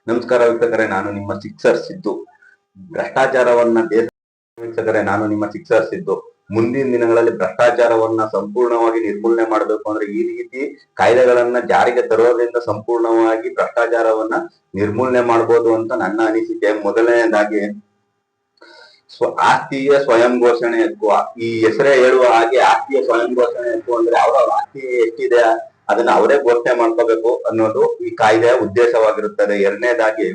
ನಮಸ್ಕಾರ ವೀಕ್ಷಕರೇ, ನಾನು ನಿಮ್ಮ ಸಿಕ್ಸರ್ ಸಿದ್ದು. ಭ್ರಷ್ಟಾಚಾರವನ್ನ ವೀಕ್ಷಕರೇ, ನಾನು ನಿಮ್ಮ ಸಿಕ್ಸರ್ ಸಿದ್ದು. ಮುಂದಿನ ದಿನಗಳಲ್ಲಿ ಭ್ರಷ್ಟಾಚಾರವನ್ನ ಸಂಪೂರ್ಣವಾಗಿ ನಿರ್ಮೂಲನೆ ಮಾಡಬೇಕು ಅಂದ್ರೆ ಈ ರೀತಿ ಕಾಯ್ದೆಗಳನ್ನ ಜಾರಿಗೆ ತರೋದ್ರಿಂದ ಸಂಪೂರ್ಣವಾಗಿ ಭ್ರಷ್ಟಾಚಾರವನ್ನ ನಿರ್ಮೂಲನೆ ಮಾಡಬಹುದು ಅಂತ ನನ್ನ ಅನಿಸಿಕೆ. ಮೊದಲನೇದಾಗಿ ಆಸ್ತಿಯ ಸ್ವಯಂ ಘೋಷಣೆ ಹಕ್ಕು. ಈ ಹೆಸರೇ ಹೇಳುವ ಹಾಗೆ ಆಸ್ತಿಯ ಸ್ವಯಂ ಘೋಷಣೆ ಹಕ್ಕು ಅಂದ್ರೆ ಅವರ ಆಸ್ತಿ ಎಷ್ಟಿದೆ ಅದನ್ನ ಅವರೇ ಘೋಷಣೆ ಮಾಡ್ಕೋಬೇಕು ಅನ್ನೋದು ಈ ಕಾಯ್ದೆಯ ಉದ್ದೇಶವಾಗಿರುತ್ತದೆ. ಎರಡನೇದಾಗಿ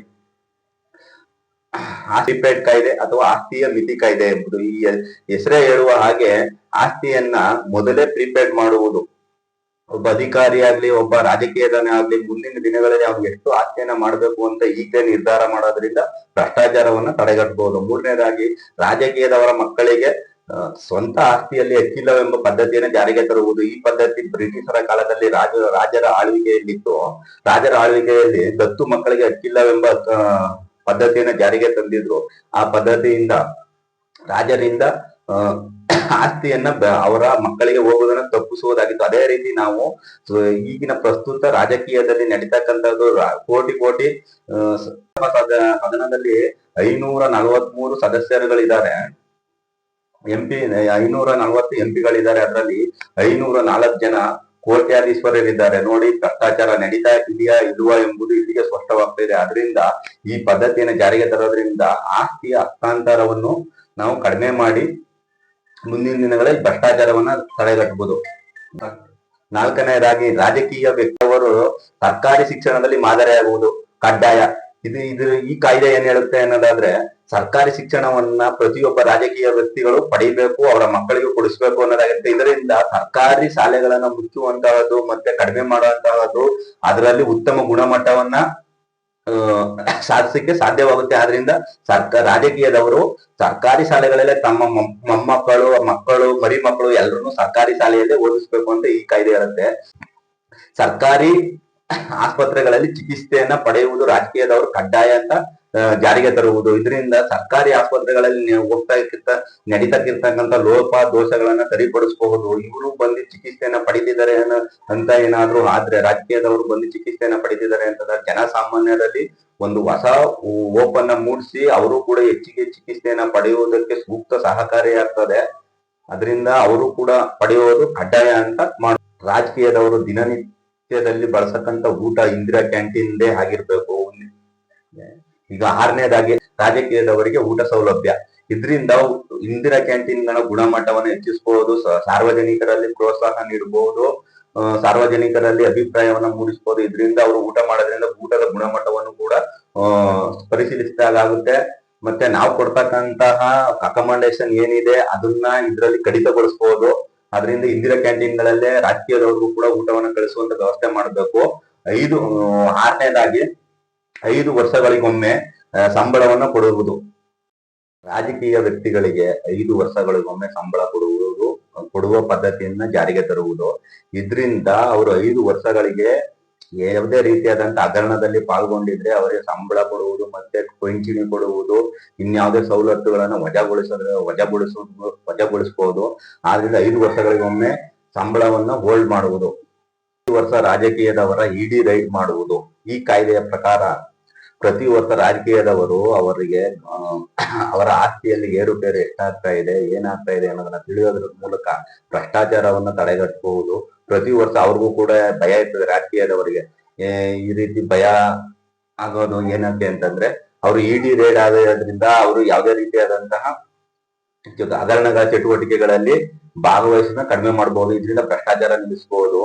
ಪ್ರಿಪೇಡ್ ಕಾಯ್ದೆ ಅಥವಾ ಆಸ್ತಿಯ ಮಿತಿ ಕಾಯ್ದೆ ಎಂಬುದು. ಈ ಹೆಸರೇ ಹೇಳುವ ಹಾಗೆ ಆಸ್ತಿಯನ್ನ ಮೊದಲೇ ಪ್ರಿಪೇಡ್ ಮಾಡುವುದು. ಒಬ್ಬ ಅಧಿಕಾರಿಯಾಗ್ಲಿ ಒಬ್ಬ ರಾಜಕೀಯದನೇ ಆಗ್ಲಿ ಮುಂದಿನ ದಿನಗಳಲ್ಲಿ ಅವ್ನಿಗೆ ಎಷ್ಟು ಆಸ್ತಿಯನ್ನ ಮಾಡಬೇಕು ಅಂತ ಈಗಲೇ ನಿರ್ಧಾರ ಮಾಡೋದ್ರಿಂದ ಭ್ರಷ್ಟಾಚಾರವನ್ನ ತಡೆಗಟ್ಟಬಹುದು. ಮೂರನೇದಾಗಿ ರಾಜಕೀಯದವರ ಮಕ್ಕಳಿಗೆ ಸ್ವಂತ ಆಸ್ತಿಯಲ್ಲಿ ಹಕ್ಕಿಲ್ಲವೆಂಬ ಪದ್ಧತಿಯನ್ನು ಜಾರಿಗೆ ತರುವುದು. ಈ ಪದ್ಧತಿ ಬ್ರಿಟಿಷರ ಕಾಲದಲ್ಲಿ ರಾಜರ ಆಳ್ವಿಕೆಯಲ್ಲಿತ್ತು. ರಾಜರ ಆಳ್ವಿಕೆಯಲ್ಲಿ ದತ್ತು ಮಕ್ಕಳಿಗೆ ಹಕ್ಕಿಲ್ಲವೆಂಬ ಪದ್ಧತಿಯನ್ನು ಜಾರಿಗೆ ತಂದಿದ್ರು. ಆ ಪದ್ಧತಿಯಿಂದ ರಾಜರಿಂದ ಆಸ್ತಿಯನ್ನ ಅವರ ಮಕ್ಕಳಿಗೆ ಹೋಗುವುದನ್ನು ತಪ್ಪಿಸುವುದಾಗಿತ್ತು. ಅದೇ ರೀತಿ ನಾವು ಈಗಿನ ಪ್ರಸ್ತುತ ರಾಜಕೀಯದಲ್ಲಿ ನಡೀತಕ್ಕಂಥದ್ದು ಕೋಟಿ ಸದನದಲ್ಲಿ 543 ಸದಸ್ಯರುಗಳಿದ್ದಾರೆ. ಎಂಪಿ 540 ಎಂಪಿಗಳಿದ್ದಾರೆ. ಅದರಲ್ಲಿ 504 ಜನ ಕೋಟ್ಯಾಧೀಶ್ವರರಿದ್ದಾರೆ. ನೋಡಿ, ಭ್ರಷ್ಟಾಚಾರ ನಡೀತಾ ಇದೆಯಾ ಇಲ್ವಾ ಎಂಬುದು ಇಲ್ಲಿಗೆ ಸ್ಪಷ್ಟವಾಗ್ತಿದೆ. ಅದರಿಂದ ಈ ಪದ್ಧತಿಯನ್ನು ಜಾರಿಗೆ ತರೋದ್ರಿಂದ ಆಸ್ತಿಯ ಹಸ್ತಾಂತರವನ್ನು ನಾವು ಕಡಿಮೆ ಮಾಡಿ ಮುಂದಿನ ದಿನಗಳಲ್ಲಿ ಭ್ರಷ್ಟಾಚಾರವನ್ನ ತಡೆಗಟ್ಟಬಹುದು. ನಾಲ್ಕನೆಯದಾಗಿ ರಾಜಕೀಯ ವ್ಯಕ್ತಿಯವರು ಸರ್ಕಾರಿ ಶಿಕ್ಷಣದಲ್ಲಿ ಮಾದರಿಯಾಗುವುದು ಕಡ್ಡಾಯ. ಈ ಕಾಯ್ದೆ ಏನ್ ಹೇಳುತ್ತೆ ಅನ್ನೋದಾದ್ರೆ, ಸರ್ಕಾರಿ ಶಿಕ್ಷಣವನ್ನ ಪ್ರತಿಯೊಬ್ಬ ರಾಜಕೀಯ ವ್ಯಕ್ತಿಗಳು ಪಡಿಬೇಕು, ಅವರ ಮಕ್ಕಳಿಗೂ ಕೊಡಿಸ್ಬೇಕು ಅನ್ನೋದಾಗುತ್ತೆ. ಇದರಿಂದ ಸರ್ಕಾರಿ ಶಾಲೆಗಳನ್ನ ಮುಚ್ಚುವಂತಹದ್ದು ಮತ್ತೆ ಕಡಿಮೆ ಮಾಡುವಂತಹದ್ದು, ಅದರಲ್ಲಿ ಉತ್ತಮ ಗುಣಮಟ್ಟವನ್ನ ಸಾಧಿಸಕ್ಕೆ ಸಾಧ್ಯವಾಗುತ್ತೆ. ಆದ್ರಿಂದ ರಾಜಕೀಯದವರು ಸರ್ಕಾರಿ ಶಾಲೆಗಳಲ್ಲೇ ತಮ್ಮ ಮಕ್ಕಳು ಮರಿ ಮಕ್ಕಳು ಎಲ್ಲರನ್ನು ಸರ್ಕಾರಿ ಶಾಲೆಯಲ್ಲೇ ಓದಿಸ್ಬೇಕು ಅಂತ ಈ ಕಾಯ್ದೆ ಇರುತ್ತೆ. ಸರ್ಕಾರಿ ಆಸ್ಪತ್ರೆಗಳಲ್ಲಿ ಚಿಕಿತ್ಸೆಯನ್ನ ಪಡೆಯುವುದು ರಾಜಕೀಯದವರು ಕಡ್ಡಾಯ ಅಂತ ಜಾರಿಗೆ ತರುವುದು. ಇದರಿಂದ ಸರ್ಕಾರಿ ಆಸ್ಪತ್ರೆಗಳಲ್ಲಿ ನಡೀತಕ್ಕಿರ್ತಕ್ಕಂಥ ಲೋಪ ದೋಷಗಳನ್ನ ಸರಿಪಡಿಸಬಹುದು. ಇವರು ಬಂದು ಚಿಕಿತ್ಸೆಯನ್ನ ಪಡೆದಿದ್ದಾರೆ ಅಂತ ಏನಾದ್ರು ಆದ್ರೆ, ರಾಜಕೀಯದವರು ಬಂದು ಚಿಕಿತ್ಸೆಯನ್ನ ಪಡೆದಿದ್ದಾರೆ ಅಂತ ಜನಸಾಮಾನ್ಯರಲ್ಲಿ ಒಂದು ಹೊಸ ಓಪನ್ನ ಮೂಡಿಸಿ ಅವರು ಕೂಡ ಹೆಚ್ಚಿಗೆ ಚಿಕಿತ್ಸೆಯನ್ನ ಪಡೆಯುವುದಕ್ಕೆ ಸೂಕ್ತ ಸಹಕಾರಿಯಾಗ್ತದೆ. ಅದರಿಂದ ಅವರು ಕೂಡ ಪಡೆಯುವುದು ಕಡ್ಡಾಯ ಅಂತ ರಾಜಕೀಯದವರು ದಿನನಿತ್ಯದಲ್ಲಿ ಬಳಸಕ್ಕಂತ ಊಟ ಇಂದಿರಾ ಕ್ಯಾಂಟೀನ್ ಆಗಿರ್ಬೇಕು. ಈಗ ಆರನೇದಾಗಿ ರಾಜಕೀಯದವರಿಗೆ ಊಟ ಸೌಲಭ್ಯ. ಇದರಿಂದ ಇಂದಿರಾ ಕ್ಯಾಂಟೀನ್ಗಳ ಗುಣಮಟ್ಟವನ್ನು ಹೆಚ್ಚಿಸಬಹುದು, ಸಾರ್ವಜನಿಕರಲ್ಲಿ ಪ್ರೋತ್ಸಾಹ ನೀಡಬಹುದು, ಸಾರ್ವಜನಿಕರಲ್ಲಿ ಅಭಿಪ್ರಾಯವನ್ನ ಮೂಡಿಸಬಹುದು. ಇದರಿಂದ ಅವರು ಊಟ ಮಾಡೋದ್ರಿಂದ ಊಟದ ಗುಣಮಟ್ಟವನ್ನು ಕೂಡ ಪರಿಶೀಲಿಸಿದಾಗುತ್ತೆ. ಮತ್ತೆ ನಾವು ಕೊಡ್ತಕ್ಕಂತಹ ಅಕಮಂಡೇಶನ್ ಏನಿದೆ ಅದನ್ನ ಇದರಲ್ಲಿ ಕಡಿತಗೊಳಿಸಬಹುದು. ಅದರಿಂದ ಇಂದಿರಾ ಕ್ಯಾಂಟೀನ್ಗಳಲ್ಲೇ ರಾಜಕೀಯದವ್ರಿಗೂ ಕೂಡ ಊಟವನ್ನು ಕಳಿಸುವಂತ ವ್ಯವಸ್ಥೆ ಮಾಡಬೇಕು. ಆರನೇದಾಗಿ 5 ವರ್ಷಗಳಿಗೊಮ್ಮೆ ಸಂಬಳವನ್ನು ಕೊಡುವುದು. ರಾಜಕೀಯ ವ್ಯಕ್ತಿಗಳಿಗೆ 5 ವರ್ಷಗಳಿಗೊಮ್ಮೆ ಸಂಬಳ ಕೊಡುವ ಪದ್ಧತಿಯನ್ನ ಜಾರಿಗೆ ತರುವುದು. ಇದರಿಂದ ಅವರು 5 ವರ್ಷಗಳಿಗೆ ಯಾವುದೇ ರೀತಿಯಾದಂತಹ ಹಗರಣದಲ್ಲಿ ಪಾಲ್ಗೊಂಡಿದ್ರೆ ಅವರಿಗೆ ಸಂಬಳ ಕೊಡುವುದು, ಮತ್ತೆ ಪಿಂಚಣಿ ಕೊಡುವುದು, ಇನ್ಯಾವುದೇ ಸವಲತ್ತುಗಳನ್ನು ವಜಾಗೊಳಿಸಬಹುದು. ಆದ್ರಿಂದ 5 ವರ್ಷಗಳಿಗೊಮ್ಮೆ ಸಂಬಳವನ್ನ ಹೋಲ್ಡ್ ಮಾಡುವುದು. 5 ವರ್ಷ ರಾಜಕೀಯದವರ ಇಡಿ ರೈಡ್ ಮಾಡುವುದು. ಈ ಕಾಯ್ದೆಯ ಪ್ರಕಾರ ಪ್ರತಿ ವರ್ಷ ರಾಜಕೀಯದವರು ಅವರಿಗೆ ಅವರ ಆಸ್ತಿಯಲ್ಲಿ ಏರುಪೇರು ಎಷ್ಟಾಗ್ತಾ ಇದೆ, ಏನಾಗ್ತಾ ಇದೆ ಅನ್ನೋದನ್ನ ತಿಳಿಯೋದ್ರ ಮೂಲಕ ಭ್ರಷ್ಟಾಚಾರವನ್ನ ತಡೆಗಟ್ಟಬಹುದು. ಪ್ರತಿ ವರ್ಷ ಅವ್ರಿಗೂ ಕೂಡ ಭಯ ಇರ್ತದೆ ರಾಜಕೀಯದವರಿಗೆ. ಈ ರೀತಿ ಭಯ ಆಗೋದು ಏನಕ್ಕೆ ಅಂತಂದ್ರೆ, ಅವರು ಇಡಿ ರೇಡ್ ಆಗೋದ್ರಿಂದ ಅವರು ಯಾವುದೇ ರೀತಿಯಾದಂತಹ ಹಗರಣಗಳ ಚಟುವಟಿಕೆಗಳಲ್ಲಿ ಭಾಗವಹಿಸನ್ನ ಕಡಿಮೆ ಮಾಡಬಹುದು. ಇದರಿಂದ ಭ್ರಷ್ಟಾಚಾರ ನಿಲ್ಲಿಸಬಹುದು.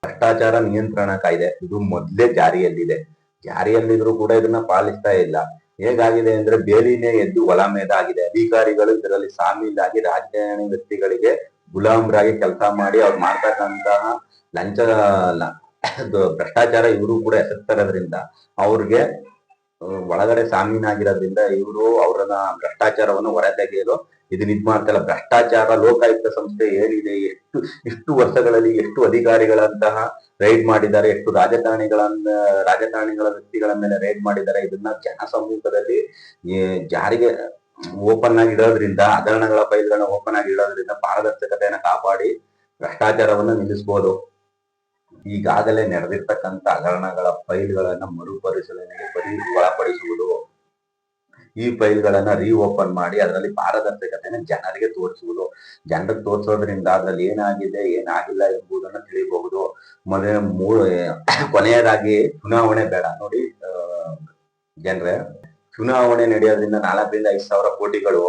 ಭ್ರಷ್ಟಾಚಾರ ನಿಯಂತ್ರಣ ಕಾಯ್ದೆ ಇದು ಮೊದಲೇ ಜಾರಿಯಲ್ಲಿದ್ರು ಕೂಡ ಇದನ್ನ ಪಾಲಿಸ್ತಾ ಇಲ್ಲ. ಹೇಗಾಗಿದೆ ಅಂದ್ರೆ, ಬೇಲಿನೇ ಎದ್ದು ಹೊಲ ಮೇದಾಗಿದೆ. ಅಧಿಕಾರಿಗಳು ಇದರಲ್ಲಿ ಸಾಮೀಲಾಗಿ ರಾಜಕಾರಣಿ ವ್ಯಕ್ತಿಗಳಿಗೆ ಗುಲಾಮರಾಗಿ ಕೆಲಸ ಮಾಡಿ ಅವ್ರು ಮಾಡ್ತಕ್ಕಂತಹ ಲಂಚ ಭ್ರಷ್ಟಾಚಾರ ಇವರು ಕೂಡ ಎಸಗ್ತಿರೋದ್ರಿಂದ ಅವ್ರಿಗೆ ಒಳಗಡೆ ಸಾಮೀನಾಗಿರೋದ್ರಿಂದ ಇವರು ಅವರನ್ನ ಭ್ರಷ್ಟಾಚಾರವನ್ನು ಹೊರತೆಗೆಯಲು ಇದನ್ನ ಮಾಡ್ತಲ್ಲ. ಭ್ರಷ್ಟಾಚಾರ ಲೋಕಾಯುಕ್ತ ಸಂಸ್ಥೆ ಏನಿದೆ, ಇಷ್ಟು ವರ್ಷಗಳಲ್ಲಿ ಎಷ್ಟು ಅಧಿಕಾರಿಗಳಂತಹ ರೈಡ್ ಮಾಡಿದ್ದಾರೆ, ಎಷ್ಟು ರಾಜಕಾರಣಿಗಳ ವ್ಯಕ್ತಿಗಳ ಮೇಲೆ ರೈಡ್ ಮಾಡಿದ್ದಾರೆ. ಇದನ್ನ ಜನಸಮ್ಮುಖದಲ್ಲಿ ಜಾರಿಗೆ ಓಪನ್ ಆಗಿ ಇಡೋದ್ರಿಂದ, ಹಗರಣಗಳ ಫೈಲ್ಗಳನ್ನ ಓಪನ್ ಆಗಿ ಇಡೋದ್ರಿಂದ ಪಾರದರ್ಶಕತೆಯನ್ನು ಕಾಪಾಡಿ ಭ್ರಷ್ಟಾಚಾರವನ್ನು ನಿಲ್ಲಿಸಬಹುದು. ಈಗಾಗಲೇ ನಡೆದಿರ್ತಕ್ಕಂಥ ಹಗರಣಗಳ ಫೈಲ್ಗಳನ್ನ ಮರುಪರಿಶೀಲನೆಗೆ ಒಳಪಡಿಸುವುದು, ಈ ಫೈಲ್ಗಳನ್ನ ಓಪನ್ ಮಾಡಿ ಅದರಲ್ಲಿ ಪಾರದರ್ಶಕತೆಯನ್ನು ಜನರಿಗೆ ತೋರಿಸುವುದು. ಜನರಿಗೆ ತೋರಿಸೋದ್ರಿಂದ ಅದ್ರಲ್ಲಿ ಏನಾಗಿದೆ ಏನಾಗಿಲ್ಲ ಎಂಬುದನ್ನು ತಿಳಿಯಬಹುದು. ಕೊನೆಯದಾಗಿ ಚುನಾವಣೆ ಬೇಡ ನೋಡಿ ಜನರೇ. ಚುನಾವಣೆ ನಡೆಯೋದ್ರಿಂದ 4,000 5,000 ಕೋಟಿಗಳು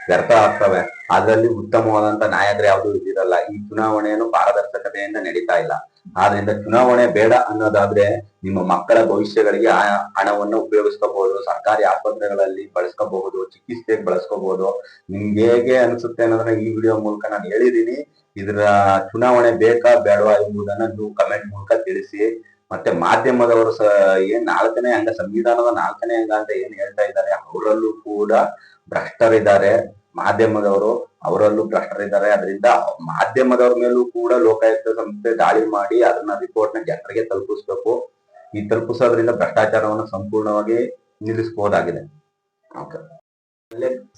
ವ್ಯರ್ಥ ಆಗ್ತವೆ. ಅದರಲ್ಲಿ ಉತ್ತಮವಾದಂತ ನಾಯಕರು ಯಾವುದು ಇದಿರಲ್ಲ. ಈ ಚುನಾವಣೆಯನ್ನು ಪಾರದರ್ಶಕತೆಯಿಂದ ನಡೀತಾ ಇಲ್ಲ. ಆದ್ರಿಂದ ಚುನಾವಣೆ ಬೇಡ ಅನ್ನೋದಾದ್ರೆ ನಿಮ್ಮ ಮಕ್ಕಳ ಭವಿಷ್ಯಗಳಿಗೆ ಹಣವನ್ನು ಉಪಯೋಗಿಸ್ಕೋಬಹುದು, ಸರ್ಕಾರಿ ಆಸ್ಪತ್ರೆಗಳಲ್ಲಿ ಬಳಸ್ಕೋಬಹುದು, ಚಿಕಿತ್ಸೆಗೆ ಬಳಸ್ಕೋಬಹುದು. ನಿಮ್ಗೆ ಹೇಗೆ ಅನ್ಸುತ್ತೆ ಅನ್ನೋದನ್ನ ಈ ವಿಡಿಯೋ ಮೂಲಕ ನಾನು ಹೇಳಿದೀನಿ. ಇದರ ಚುನಾವಣೆ ಬೇಕಾ ಬೇಡವಾ ಎಂಬುದನ್ನ ನೀವು ಕಮೆಂಟ್ ಮೂಲಕ ತಿಳಿಸಿ. ಮತ್ತೆ ಮಾಧ್ಯಮದವರು ಏನ್ 4ನೇ ಅಂಗ, ಸಂವಿಧಾನದ 4ನೇ ಅಂಗ ಅಂತ ಏನ್ ಹೇಳ್ತಾ ಇದ್ದಾರೆ, ಅವರಲ್ಲೂ ಕೂಡ ಭ್ರಷ್ಟರಿದ್ದಾರೆ. ಮಾಧ್ಯಮದವರು ಅವರಲ್ಲೂ ಭ್ರಷ್ಟರಿದ್ದಾರೆ. ಅದರಿಂದ ಮಾಧ್ಯಮದವ್ರ ಮೇಲೂ ಕೂಡ ಲೋಕಾಯುಕ್ತ ಸಂಸ್ಥೆ ದಾಳಿ ಮಾಡಿ ಅದನ್ನ ರಿಪೋರ್ಟ್ ನ ಜನರಿಗೆ ತಲುಪಿಸ್ಬೇಕು. ಈ ತಲುಪಿಸೋದ್ರಿಂದ ಭ್ರಷ್ಟಾಚಾರವನ್ನು ಸಂಪೂರ್ಣವಾಗಿ ನಿಲ್ಲಿಸಬಹುದಾಗಿದೆ.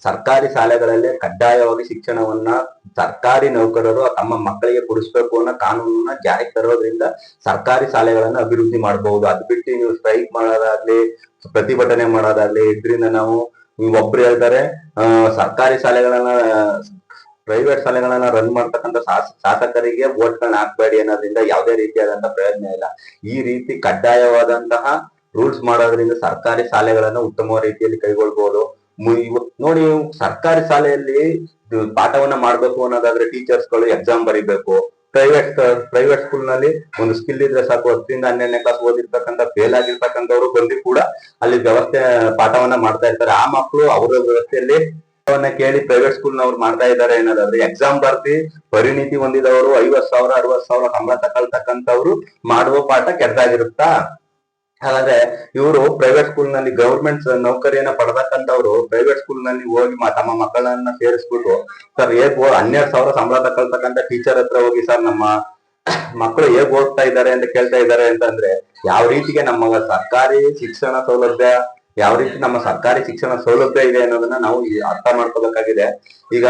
ಸರ್ಕಾರಿ ಶಾಲೆಗಳಲ್ಲೇ ಕಡ್ಡಾಯವಾಗಿ ಶಿಕ್ಷಣವನ್ನ ಸರ್ಕಾರಿ ನೌಕರರು ತಮ್ಮ ಮಕ್ಕಳಿಗೆ ಕೊಡಿಸ್ಬೇಕು ಅನ್ನೋ ಕಾನೂನನ್ನ ಜಾರಿಗೆ ತರೋದ್ರಿಂದ ಸರ್ಕಾರಿ ಶಾಲೆಗಳನ್ನ ಅಭಿವೃದ್ಧಿ ಮಾಡಬಹುದು. ಅದ್ ಬಿಟ್ಟು ನೀವು ಸ್ಟ್ರೈಕ್ ಮಾಡೋದಾಗ್ಲಿ, ಪ್ರತಿಭಟನೆ ಮಾಡೋದಾಗ್ಲಿ, ಇದರಿಂದ ನಾವು ಒಬ್ರು ಹೇಳ್ತಾರೆ ಸರ್ಕಾರಿ ಶಾಲೆಗಳನ್ನ ಪ್ರೈವೇಟ್ ಶಾಲೆಗಳನ್ನ ರನ್ ಮಾಡ್ತಕ್ಕಂಥ ಶಾಸಕರಿಗೆ ವೋಟ್ಗಳನ್ನ ಹಾಕ್ಬೇಡಿ ಅನ್ನೋದ್ರಿಂದ ಯಾವುದೇ ರೀತಿಯಾದಂತ ಪ್ರಯೋಜನ ಇಲ್ಲ. ಈ ರೀತಿ ಕಡ್ಡಾಯವಾದಂತಹ ರೂಲ್ಸ್ ಮಾಡೋದ್ರಿಂದ ಸರ್ಕಾರಿ ಶಾಲೆಗಳನ್ನ ಉತ್ತಮ ರೀತಿಯಲ್ಲಿ ಕೈಗೊಳ್ಬಹುದು. ನೋಡಿ, ಸರ್ಕಾರಿ ಶಾಲೆಯಲ್ಲಿ ಪಾಠವನ್ನ ಮಾಡ್ಬೇಕು ಅನ್ನೋದಾದ್ರೆ ಟೀಚರ್ಸ್ಗಳು ಎಕ್ಸಾಮ್ ಬರೀಬೇಕು. ಪ್ರೈವೇಟ್ ಸ್ಕೂಲ್ ನಲ್ಲಿ ಒಂದು ಸ್ಕಿಲ್ ಇದ್ರೆ ಸಾಕು. 10ರಿಂದ 12ನೇ ಕ್ಲಾಸ್ ಓದಿರ್ತಕ್ಕಂಥ ಫೇಲ್ ಆಗಿರ್ತಕ್ಕಂಥವ್ರು ಬಂದು ಕೂಡ ಅಲ್ಲಿ ವ್ಯವಸ್ಥೆ ಪಾಠವನ್ನ ಮಾಡ್ತಾ ಇರ್ತಾರೆ. ಆ ಮಕ್ಕಳು ಅವರ ವ್ಯವಸ್ಥೆಯಲ್ಲಿ ಕೇಳಿ ಪ್ರೈವೇಟ್ ಸ್ಕೂಲ್ ನವ್ರು ಮಾಡ್ತಾ ಇದ್ದಾರೆ ಅನ್ನೋದಾದ್ರೆ ಎಕ್ಸಾಮ್ ಬರ್ತಿ ಪರಿಣಿತಿ ಹೊಂದಿದವರು 50,000 60,000 ಸಂಬಳ ತಗೊಳ್ತಕ್ಕಂಥವ್ರು ಮಾಡುವ ಪಾಠ ಕೆಟ್ಟದಾಗಿರುತ್ತಾ? ಹಾಗಾದ್ರೆ ಇವರು ಪ್ರೈವೇಟ್ ಸ್ಕೂಲ್ ನಲ್ಲಿ ಗವರ್ಮೆಂಟ್ ನೌಕರಿಯನ್ನ ಪಡೆದಕ್ಕಂಥವ್ರು ಪ್ರೈವೇಟ್ ಸ್ಕೂಲ್ ನಲ್ಲಿ ಹೋಗಿ ತಮ್ಮ ಮಕ್ಕಳನ್ನ ಸೇರಿಸ್ಬಿಟ್ಟು, ಸರ್ ಹೇಗ್ 12,000 ಸಂಬಳ ತಗೊಳ್ತಕ್ಕಂಥ ಟೀಚರ್ ಹತ್ರ ಹೋಗಿ ಸರ್ ನಮ್ಮ ಮಕ್ಕಳು ಹೇಗ್ ಓದ್ತಾ ಇದ್ದಾರೆ ಅಂತ ಕೇಳ್ತಾ ಇದ್ದಾರೆ ಅಂತಂದ್ರೆ ಯಾವ ರೀತಿಗೆ ನಮ್ಮ ಸರ್ಕಾರಿ ಶಿಕ್ಷಣ ಸೌಲಭ್ಯ ಇದೆ ಅನ್ನೋದನ್ನ ನಾವು ಅರ್ಥ ಮಾಡ್ಕೋಬೇಕಾಗಿದೆ. ಈಗ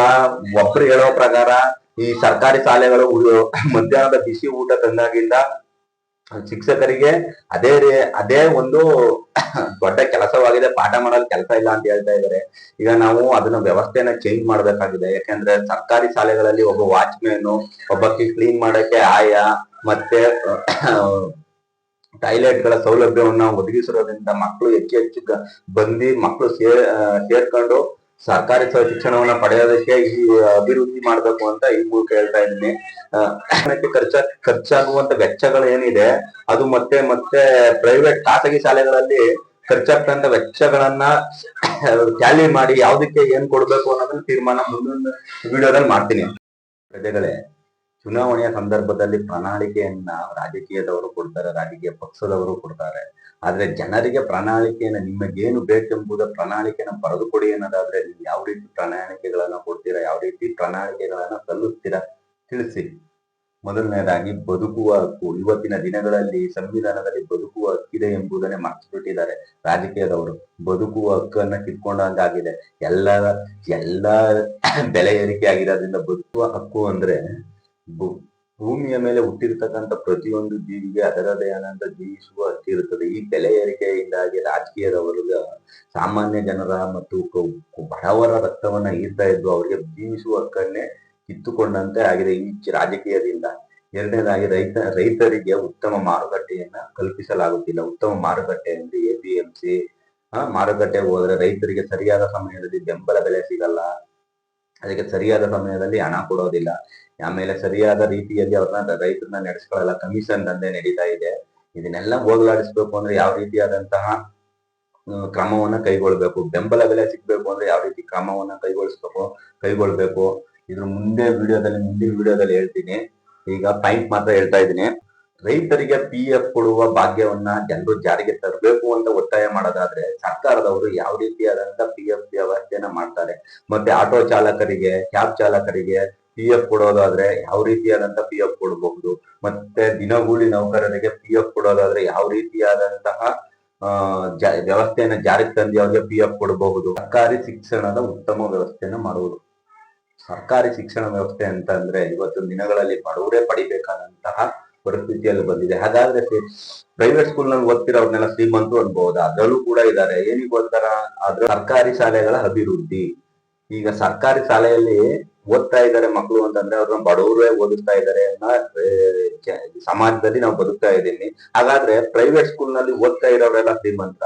ಒಬ್ರು ಹೇಳೋ ಪ್ರಕಾರ ಈ ಸರ್ಕಾರಿ ಶಾಲೆಗಳು ಮಧ್ಯಾಹ್ನದ ಬಿಸಿ ಊಟ ತಂದಾಗಿಂದ ಶಿಕ್ಷಕರಿಗೆ ಅದೇ ಒಂದು ದೊಡ್ಡ ಕೆಲಸವಾಗಿದೆ, ಪಾಠ ಮಾಡೋದು ಕೆಲಸ ಇಲ್ಲ ಅಂತ ಹೇಳ್ತಾ ಇದ್ದಾರೆ. ಈಗ ನಾವು ಅದನ್ನ ವ್ಯವಸ್ಥೆನ ಚೇಂಜ್ ಮಾಡ್ಬೇಕಾಗಿದೆ. ಯಾಕಂದ್ರೆ ಸರ್ಕಾರಿ ಶಾಲೆಗಳಲ್ಲಿ ಒಬ್ಬ ವಾಚ್ಮ್ಯಾನ್, ಒಬ್ಬ ಕ್ಲೀನ್ ಮಾಡಕ್ಕೆ ಆಯಾ, ಮತ್ತೆ ಟಾಯ್ಲೆಟ್ ಗಳ ಸೌಲಭ್ಯವನ್ನ ಒದಗಿಸಿರೋದ್ರಿಂದ ಮಕ್ಕಳು ಹೆಚ್ಚು ಬಂದು ಮಕ್ಕಳು ಸೇರ್ಕೊಂಡು ಸರ್ಕಾರಿ ಶಿಕ್ಷಣವನ್ನ ಪಡೆಯೋದಕ್ಕೆ ಈ ಅಭಿವೃದ್ಧಿ ಮಾಡ್ಬೇಕು ಅಂತ ಈ ಮೂಲಕ ಹೇಳ್ತಾ ಇದ್ದೀನಿ. ಖರ್ಚಾಗುವಂತ ವೆಚ್ಚಗಳು ಏನಿದೆ ಅದು ಮತ್ತೆ ಪ್ರೈವೇಟ್ ಖಾಸಗಿ ಶಾಲೆಗಳಲ್ಲಿ ಖರ್ಚಾಗ್ತಂತ ವೆಚ್ಚಗಳನ್ನ ಟ್ಯಾಲಿ ಮಾಡಿ ಯಾವ್ದಕ್ಕೆ ಏನ್ ಕೊಡ್ಬೇಕು ಅನ್ನೋದನ್ನ ತೀರ್ಮಾನ ಮುಂದಿನ ವಿಡಿಯೋದಲ್ಲಿ ಮಾಡ್ತೀನಿ. ಪ್ರಜೆಗಳೇ, ಚುನಾವಣೆಯ ಸಂದರ್ಭದಲ್ಲಿ ಪ್ರಣಾಳಿಕೆಯನ್ನ ರಾಜಕೀಯದವರು ಕೊಡ್ತಾರೆ, ರಾಜಕೀಯ ಪಕ್ಷದವರು ಕೊಡ್ತಾರೆ. ಆದ್ರೆ ಜನರಿಗೆ ಪ್ರಣಾಳಿಕೆಯನ್ನ ನಿಮಗೇನು ಬೇಕೆಂಬುದ ಪ್ರಣಾಳಿಕೆನ ಬರೆದು ಕೊಡಿ ಅನ್ನೋದಾದ್ರೆ ನೀವು ಯಾವ ರೀತಿ ಪ್ರಣಾಳಿಕೆಗಳನ್ನ ಕೊಡ್ತೀರಾ, ಯಾವ ರೀತಿ ಪ್ರಣಾಳಿಕೆಗಳನ್ನ ಸಲ್ಲಿಸ್ತೀರಾ ತಿಳಿಸಿ. ಮೊದಲನೇದಾಗಿ ಬದುಕುವ ಹಕ್ಕು. ಇವತ್ತಿನ ದಿನಗಳಲ್ಲಿ ಸಂವಿಧಾನದಲ್ಲಿ ಬದುಕುವ ಹಕ್ಕಿದೆ ಎಂಬುದನ್ನೇ ಮರೆತುಬಿಟ್ಟಿದ್ದಾರೆ ರಾಜಕೀಯದವರು. ಬದುಕುವ ಹಕ್ಕನ್ನ ಕಿತ್ಕೊಂಡಂಗಾಗಿದೆ. ಎಲ್ಲ ಬೆಲೆ ಏರಿಕೆ ಆಗಿರೋದ್ರಿಂದ ಬದುಕುವ ಹಕ್ಕು ಅಂದ್ರೆ ಭೂಮಿಯ ಮೇಲೆ ಹುಟ್ಟಿರ್ತಕ್ಕಂಥ ಪ್ರತಿಯೊಂದು ಜೀವಿಗೆ ಅದರದೇ ಆದಂತ ಜೀವಿಸುವ ಹಕ್ಕು ಇರುತ್ತದೆ. ಈ ಬೆಲೆ ಏರಿಕೆಯಿಂದಾಗಿ ರಾಜಕೀಯದವರು ಸಾಮಾನ್ಯ ಜನರ ಮತ್ತು ಬಡವರ ರಕ್ತವನ್ನ ಈರ್ತಾ ಇದ್ದು ಅವರಿಗೆ ಜೀವಿಸುವ ಹಕ್ಕನ್ನೇ ಕಿತ್ತುಕೊಂಡಂತೆ ಆಗಿದೆ ಈ ರಾಜಕೀಯದಿಂದ. ಎರಡನೇದಾಗಿ ರೈತರಿಗೆ ಉತ್ತಮ ಮಾರುಕಟ್ಟೆಯನ್ನ ಕಲ್ಪಿಸಲಾಗುತ್ತಿಲ್ಲ. ಉತ್ತಮ ಮಾರುಕಟ್ಟೆ ಅಂದ್ರೆ APMC ಮಾರುಕಟ್ಟೆಗೆ ಹೋದ್ರೆ ರೈತರಿಗೆ ಸರಿಯಾದ ಸಮಯದಲ್ಲಿ ಬೆಂಬಲ ಬೆಲೆ ಸಿಗಲ್ಲ, ಅದಕ್ಕೆ ಸರಿಯಾದ ಸಮಯದಲ್ಲಿ ಹಣ ಕೊಡೋದಿಲ್ಲ. ಆಮೇಲೆ ಸರಿಯಾದ ರೀತಿಯಲ್ಲಿ ಅವ್ರನ್ನ ರೈತರನ್ನ ನಡೆಸ್ಕೊಳ್ಳಲ್ಲ, ಕಮಿಷನ್ ದಂಧೆ ನಡೀತಾ ಇದೆ. ಇದನ್ನೆಲ್ಲ ಹೋಗಲಾಡಿಸ್ಬೇಕು ಅಂದ್ರೆ ಯಾವ ರೀತಿಯಾದಂತಹ ಕ್ರಮವನ್ನ ಕೈಗೊಳ್ಬೇಕು, ಬೆಂಬಲ ಬೆಲೆ ಸಿಗ್ಬೇಕು ಅಂದ್ರೆ ಯಾವ ರೀತಿ ಕ್ರಮವನ್ನ ಕೈಗೊಳ್ಬೇಕು ಇದ್ರ ಮುಂದಿನ ವಿಡಿಯೋದಲ್ಲಿ ಹೇಳ್ತೀನಿ. ಈಗ ಪಾಯಿಂಟ್ ಮಾತ್ರ ಹೇಳ್ತಾ ಇದ್ದೀನಿ. ರೈತರಿಗೆ PF ಕೊಡುವ ಭಾಗ್ಯವನ್ನ ಜನರು ಜಾರಿಗೆ ತರಬೇಕು ಅಂತ ಒತ್ತಾಯ ಮಾಡೋದಾದ್ರೆ ಸರ್ಕಾರದವರು ಯಾವ ರೀತಿಯಾದಂತ PF ವ್ಯವಸ್ಥೆಯನ್ನ ಮಾಡ್ತಾರೆ. ಮತ್ತೆ ಆಟೋ ಚಾಲಕರಿಗೆ, ಕ್ಯಾಬ್ ಚಾಲಕರಿಗೆ PF ಕೊಡೋದಾದ್ರೆ ಯಾವ ರೀತಿಯಾದಂತ PF ಕೊಡಬಹುದು. ಮತ್ತೆ ದಿನಗೂಲಿ ನೌಕರರಿಗೆ PF ಕೊಡೋದಾದ್ರೆ ಯಾವ ರೀತಿಯಾದಂತಹ ವ್ಯವಸ್ಥೆಯನ್ನ ಜಾರಿಗೆ ತಂದು ಅವ್ರಿಗೆ PF ಕೊಡಬಹುದು. ಸರ್ಕಾರಿ ಶಿಕ್ಷಣದ ಉತ್ತಮ ವ್ಯವಸ್ಥೆಯನ್ನ ಮಾಡುವುದು. ಸರ್ಕಾರಿ ಶಿಕ್ಷಣ ವ್ಯವಸ್ಥೆ ಅಂತ ಅಂದ್ರೆ ಇವತ್ತು ದಿನಗಳಲ್ಲಿ ಬಡವರೇ ಪಡಿಬೇಕಾದಂತಹ ಪರಿಸ್ಥಿತಿಯಲ್ಲಿ ಬಂದಿದೆ. ಹಾಗಾದ್ರೆ ಪ್ರೈವೇಟ್ ಸ್ಕೂಲ್ ನಲ್ಲಿ ಓದ್ತಿರೋರ್ನೆಲ್ಲ ಶ್ರೀಮಂತರು ಅನ್ಬಹುದು, ಅದರಲ್ಲೂ ಕೂಡ ಇದ್ದಾರೆ. ಏನಿಗೋಸ್ಕರ? ಅದ್ರ ಸರ್ಕಾರಿ ಶಾಲೆಗಳ ಅಭಿವೃದ್ಧಿ. ಈಗ ಸರ್ಕಾರಿ ಶಾಲೆಯಲ್ಲಿ ಓದ್ತಾ ಇದ್ದಾರೆ ಮಕ್ಕಳು ಅಂತಂದ್ರೆ ಅವ್ರನ್ನ ಬಡವರೇ ಓದಿಸ್ತಾ ಇದ್ದಾರೆ ಅನ್ನೋ ಸಮಾಜದಲ್ಲಿ ನಾವು ಬದುಕ್ತಾ ಇದ್ದೀನಿ. ಹಾಗಾದ್ರೆ ಪ್ರೈವೇಟ್ ಸ್ಕೂಲ್ ನಲ್ಲಿ ಓದ್ತಾ ಇರೋರೆಲ್ಲ ಶ್ರೀಮಂತ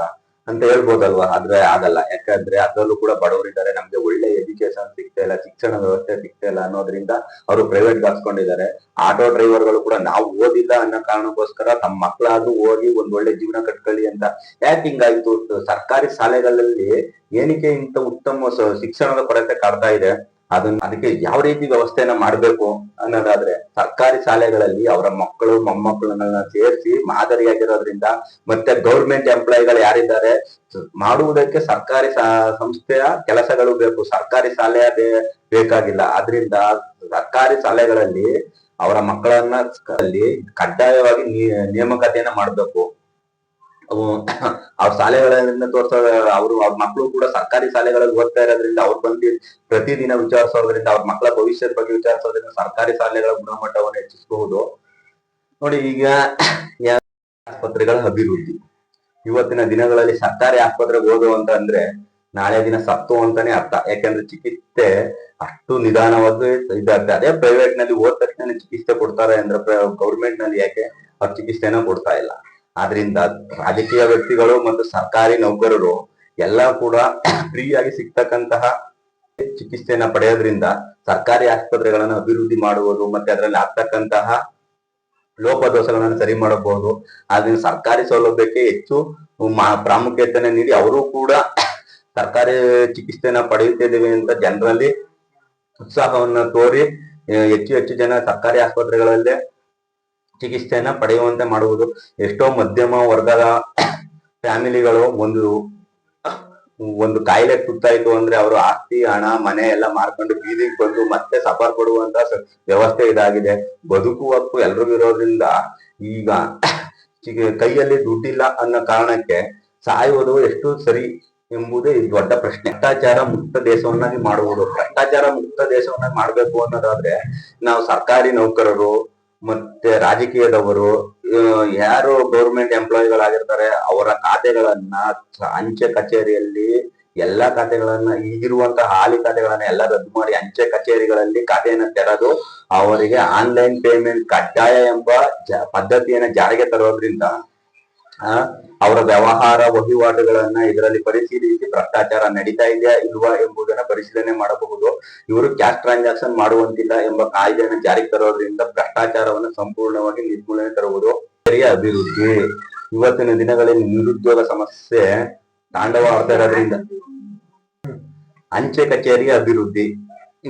ಅಂತ ಹೇಳ್ಬೋದಲ್ವಾ? ಆದ್ರೆ ಆಗಲ್ಲ. ಯಾಕಂದ್ರೆ ಅದರಲ್ಲೂ ಕೂಡ ಬಡವರಿದ್ದಾರೆ, ನಮ್ಗೆ ಒಳ್ಳೆ ಎಜುಕೇಶನ್ ಸಿಗ್ತಾ ಇಲ್ಲ, ಶಿಕ್ಷಣ ವ್ಯವಸ್ಥೆ ಸಿಗ್ತಾ ಇಲ್ಲ ಅನ್ನೋದ್ರಿಂದ ಅವರು ಪ್ರೈವೇಟ್ ಹಾಕ್ಸ್ಕೊಂಡಿದ್ದಾರೆ. ಆಟೋ ಡ್ರೈವರ್ಗಳು ಕೂಡ ನಾವು ಓದಿಲ್ಲ ಅನ್ನೋ ಕಾರಣಕ್ಕೋಸ್ಕರ ತಮ್ಮ ಮಕ್ಕಳಾದ್ರೂ ಓದಿ ಒಂದ್ ಒಳ್ಳೆ ಜೀವನ ಕಟ್ಕೊಳ್ಳಿ ಅಂತ. ಯಾಕೆ ಹಿಂಗಾಯ್ತು? ಸರ್ಕಾರಿ ಶಾಲೆಗಳಲ್ಲಿ ಏನಕ್ಕೆ ಇಂತ ಉತ್ತಮ ಶಿಕ್ಷಣದ ಕೊರತೆ ಕಾಡ್ತಾ ಇದೆ? ಅದಕ್ಕೆ ಯಾವ ರೀತಿ ವ್ಯವಸ್ಥೆಯನ್ನ ಮಾಡ್ಬೇಕು ಅನ್ನೋದಾದ್ರೆ, ಸರ್ಕಾರಿ ಶಾಲೆಗಳಲ್ಲಿ ಅವರ ಮಕ್ಕಳು ಮೊಮ್ಮಕ್ಕಳನ್ನ ಸೇರಿಸಿ ಮಾದರಿಯಾಗಿರೋದ್ರಿಂದ, ಮತ್ತೆ ಗೌರ್ಮೆಂಟ್ ಎಂಪ್ಲಾಯಿಗಳು ಯಾರಿದ್ದಾರೆ ಮಾಡುವುದಕ್ಕೆ ಸರ್ಕಾರಿ ಸಂಸ್ಥೆಯ ಕೆಲಸಗಳು ಬೇಕು, ಸರ್ಕಾರಿ ಶಾಲೆಯ ಬೇಕಾಗಿಲ್ಲ. ಆದ್ರಿಂದ ಸರ್ಕಾರಿ ಶಾಲೆಗಳಲ್ಲಿ ಅವರ ಮಕ್ಕಳನ್ನ ಕಡ್ಡಾಯವಾಗಿ ನೇಮಕಾತಿಯನ್ನ ಮಾಡ್ಬೇಕು. ಅವ್ರ ಶಾಲೆಗಳನ್ನ ಅವ್ರ ಮಕ್ಕಳು ಕೂಡ ಸರ್ಕಾರಿ ಶಾಲೆಗಳಲ್ಲಿ ಓದ್ತಾ ಇರೋದ್ರಿಂದ ಅವ್ರು ಬಂದು ಪ್ರತಿದಿನ ವಿಚಾರಿಸೋದ್ರಿಂದ, ಅವ್ರ ಮಕ್ಕಳ ಭವಿಷ್ಯದ ಬಗ್ಗೆ ವಿಚಾರಿಸೋದ್ರಿಂದ ಸರ್ಕಾರಿ ಶಾಲೆಗಳ ಗುಣಮಟ್ಟವನ್ನು ಹೆಚ್ಚಿಸಬಹುದು. ನೋಡಿ, ಈಗ ಆಸ್ಪತ್ರೆಗಳ ಅಭಿವೃದ್ಧಿ. ಇವತ್ತಿನ ದಿನಗಳಲ್ಲಿ ಸರ್ಕಾರಿ ಆಸ್ಪತ್ರೆಗೆ ಹೋದು ಅಂತ ಅಂದ್ರೆ ನಾಳೆ ದಿನ ಸತ್ತು ಅಂತಾನೆ ಅರ್ಥ. ಯಾಕಂದ್ರೆ ಚಿಕಿತ್ಸೆ ಅಷ್ಟು ನಿಧಾನವಾಗಿ ಇದಾಗ್ತದೆ. ಅದೇ ಪ್ರೈವೇಟ್ ನಲ್ಲಿ ಹೋದ ತಕ್ಷಣ ಚಿಕಿತ್ಸೆ ಕೊಡ್ತಾರೆ ಅಂದ್ರೆ ಗೌರ್ಮೆಂಟ್ ನಲ್ಲಿ ಯಾಕೆ ಅವ್ರ ಚಿಕಿತ್ಸೆನ ಕೊಡ್ತಾ ಇಲ್ಲ? ಆದ್ರಿಂದ ರಾಜಕೀಯ ವ್ಯಕ್ತಿಗಳು ಮತ್ತು ಸರ್ಕಾರಿ ನೌಕರರು ಎಲ್ಲ ಕೂಡ ಫ್ರೀಯಾಗಿ ಸಿಗ್ತಕ್ಕಂತಹ ಚಿಕಿತ್ಸೆಯನ್ನ ಪಡೆಯೋದ್ರಿಂದ ಸರ್ಕಾರಿ ಆಸ್ಪತ್ರೆಗಳನ್ನ ಅಭಿವೃದ್ಧಿ ಮಾಡುವುದು, ಮತ್ತೆ ಅದರಲ್ಲಿ ಆಗ್ತಕ್ಕಂತಹ ಲೋಪದೋಷಗಳನ್ನು ಸರಿ ಮಾಡಬಹುದು. ಆದ್ರಿಂದ ಸರ್ಕಾರಿ ಸೌಲಭ್ಯಕ್ಕೆ ಹೆಚ್ಚು ಪ್ರಾಮುಖ್ಯತೆಯನ್ನು ನೀಡಿ ಅವರು ಕೂಡ ಸರ್ಕಾರಿ ಚಿಕಿತ್ಸೆಯನ್ನ ಪಡೆಯುತ್ತಿದ್ದೇವೆ ಅಂತ ಜನರಲ್ಲಿ ಉತ್ಸಾಹವನ್ನ ತೋರಿ ಹೆಚ್ಚು ಹೆಚ್ಚು ಜನ ಸರ್ಕಾರಿ ಆಸ್ಪತ್ರೆಗಳಲ್ಲೇ ಚಿಕಿತ್ಸೆಯನ್ನ ಪಡೆಯುವಂತೆ ಮಾಡುವುದು. ಎಷ್ಟೋ ಮಧ್ಯಮ ವರ್ಗದ ಫ್ಯಾಮಿಲಿಗಳು ಒಂದು ಕಾಯಿಲೆ ತುತ್ತಾಯ್ತು ಅಂದ್ರೆ ಅವರು ಆಸ್ತಿ, ಹಣ, ಮನೆ ಎಲ್ಲ ಮಾರ್ಕೊಂಡು ಬೀದಿಗೆ ಬಂದು ಮತ್ತೆ ಸಫರ್ ಕೊಡುವಂತ ವ್ಯವಸ್ಥೆ ಇದಾಗಿದೆ. ಬದುಕುವಕ್ಕೂ ಎಲ್ರಿಗೂ ಇರೋದ್ರಿಂದ ಈಗ ಕೈಯಲ್ಲಿ ದುಡ್ಡಿಲ್ಲ ಅನ್ನೋ ಕಾರಣಕ್ಕೆ ಸಾಯುವುದು ಎಷ್ಟು ಸರಿ ಎಂಬುದೇ ಈ ದೊಡ್ಡ ಪ್ರಶ್ನೆ. ಭ್ರಷ್ಟಾಚಾರ ಮುಕ್ತ ದೇಶವನ್ನಾಗಿ ಮಾಡುವುದು. ಭ್ರಷ್ಟಾಚಾರ ಮುಕ್ತ ದೇಶವನ್ನಾಗಿ ಮಾಡ್ಬೇಕು ಅನ್ನೋದಾದ್ರೆ ನಾವು ಸರ್ಕಾರಿ ನೌಕರರು ಮತ್ತೆ ರಾಜಕೀಯದವರು ಯಾರು ಗೌರ್ಮೆಂಟ್ ಎಂಪ್ಲಾಯಿಗಳಾಗಿರ್ತಾರೆ ಅವರ ಖಾತೆಗಳನ್ನ ಅಂಚೆ ಕಚೇರಿಯಲ್ಲಿ ಎಲ್ಲಾ ಖಾತೆಗಳನ್ನ, ಈಗಿರುವಂತಹ ಹಾಲಿ ಖಾತೆಗಳನ್ನ ಎಲ್ಲ ರದ್ದು ಮಾಡಿ ಅಂಚೆ ಕಚೇರಿಗಳಲ್ಲಿ ಖಾತೆಯನ್ನ ತೆರೆದು ಅವರಿಗೆ ಆನ್ಲೈನ್ ಪೇಮೆಂಟ್ ಕಡ್ಡಾಯ ಎಂಬ ಪದ್ಧತಿಯನ್ನ ಜಾರಿಗೆ ತರೋದ್ರಿಂದ ಅವರ ವ್ಯವಹಾರ ವಹಿವಾಟುಗಳನ್ನ ಇದರಲ್ಲಿ ಪರಿಶೀಲಿಸಿ ಭ್ರಷ್ಟಾಚಾರ ನಡೀತಾ ಇದೆಯಾ ಇಲ್ವಾ ಎಂಬುದನ್ನ ಪರಿಶೀಲನೆ ಮಾಡಬಹುದು. ಇವರು ಕ್ಯಾಶ್ ಟ್ರಾನ್ಸಾಕ್ಷನ್ ಮಾಡುವಂತಿಲ್ಲ ಎಂಬ ಕಾಯ್ದೆಯನ್ನು ಜಾರಿಗೆ ತರೋದ್ರಿಂದ ಭ್ರಷ್ಟಾಚಾರವನ್ನು ಸಂಪೂರ್ಣವಾಗಿ ನಿರ್ಮೂಲನೆ ತರುವುದು. ಅಭಿವೃದ್ಧಿ. ಇವತ್ತಿನ ದಿನಗಳಲ್ಲಿ ನಿರುದ್ಯೋಗ ಸಮಸ್ಯೆ ತಾಂಡವವಾಡ್ತಾ ಇರೋದ್ರಿಂದ ಅಂಚೆ ಕಚೇರಿಯ ಅಭಿವೃದ್ಧಿ.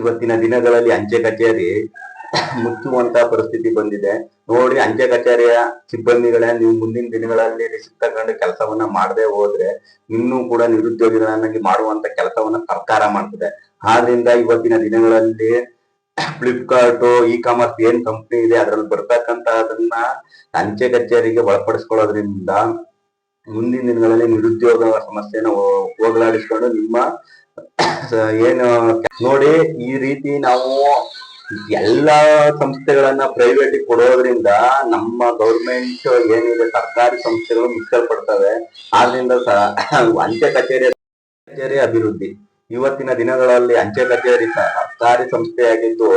ಇವತ್ತಿನ ದಿನಗಳಲ್ಲಿ ಅಂಚೆ ಕಚೇರಿ ಮುಚ್ಚುವಂತ ಪರಿಸ್ಥಿತಿ ಬಂದಿದೆ. ನೋಡಿ, ಅಂಚೆ ಕಚೇರಿಯ ಸಿಬ್ಬಂದಿಗಳೇ ನೀವು ಮುಂದಿನ ದಿನಗಳಲ್ಲಿ ರಿಸಿಪ್ಟ್ ತಗೊಂಡು ಕೆಲಸವನ್ನ ಮಾಡದೆ ಹೋದ್ರೆ ಇನ್ನೂ ಕೂಡ ನಿರುದ್ಯೋಗಿಗಳನ್ನಾಗಿ ಮಾಡುವಂತ ಕೆಲಸವನ್ನ ಸರ್ಕಾರ ಮಾಡ್ತದೆ. ಆದ್ರಿಂದ ಇವತ್ತಿನ ದಿನಗಳಲ್ಲಿ ಫ್ಲಿಪ್ಕಾರ್ಟ್, ಇ ಕಾಮರ್ಸ್ ಏನ್ ಕಂಪ್ನಿ ಇದೆ ಅದರಲ್ಲಿ ಬರ್ತಕ್ಕಂತ ಅದನ್ನ ಅಂಚೆ ಕಚೇರಿಗೆ ಒಳಪಡಿಸ್ಕೊಳ್ಳೋದ್ರಿಂದ ಮುಂದಿನ ದಿನಗಳಲ್ಲಿ ನಿರುದ್ಯೋಗ ಸಮಸ್ಯೆನ ಹೋಗಲಾಡಿಸ್ಕೊಂಡು ನಿಮ್ಮ ಏನು ನೋಡಿ, ಈ ರೀತಿ ನಾವು ಎಲ್ಲಾ ಸಂಸ್ಥೆಗಳನ್ನ ಪ್ರೈವೇಟ್ ಕೊಡೋದ್ರಿಂದ ನಮ್ಮ ಗೌರ್ಮೆಂಟ್ ಏನಿದೆ ಸರ್ಕಾರಿ ಸಂಸ್ಥೆಗಳು ಮುಚ್ಚಲ್ಪಡ್ತವೆ. ಆದ್ರಿಂದ ಅಂಚೆ ಕಚೇರಿ ಅಭಿವೃದ್ಧಿ. ಇವತ್ತಿನ ದಿನಗಳಲ್ಲಿ ಅಂಚೆ ಕಚೇರಿ ಸರ್ಕಾರಿ ಸಂಸ್ಥೆಯಾಗಿದ್ದು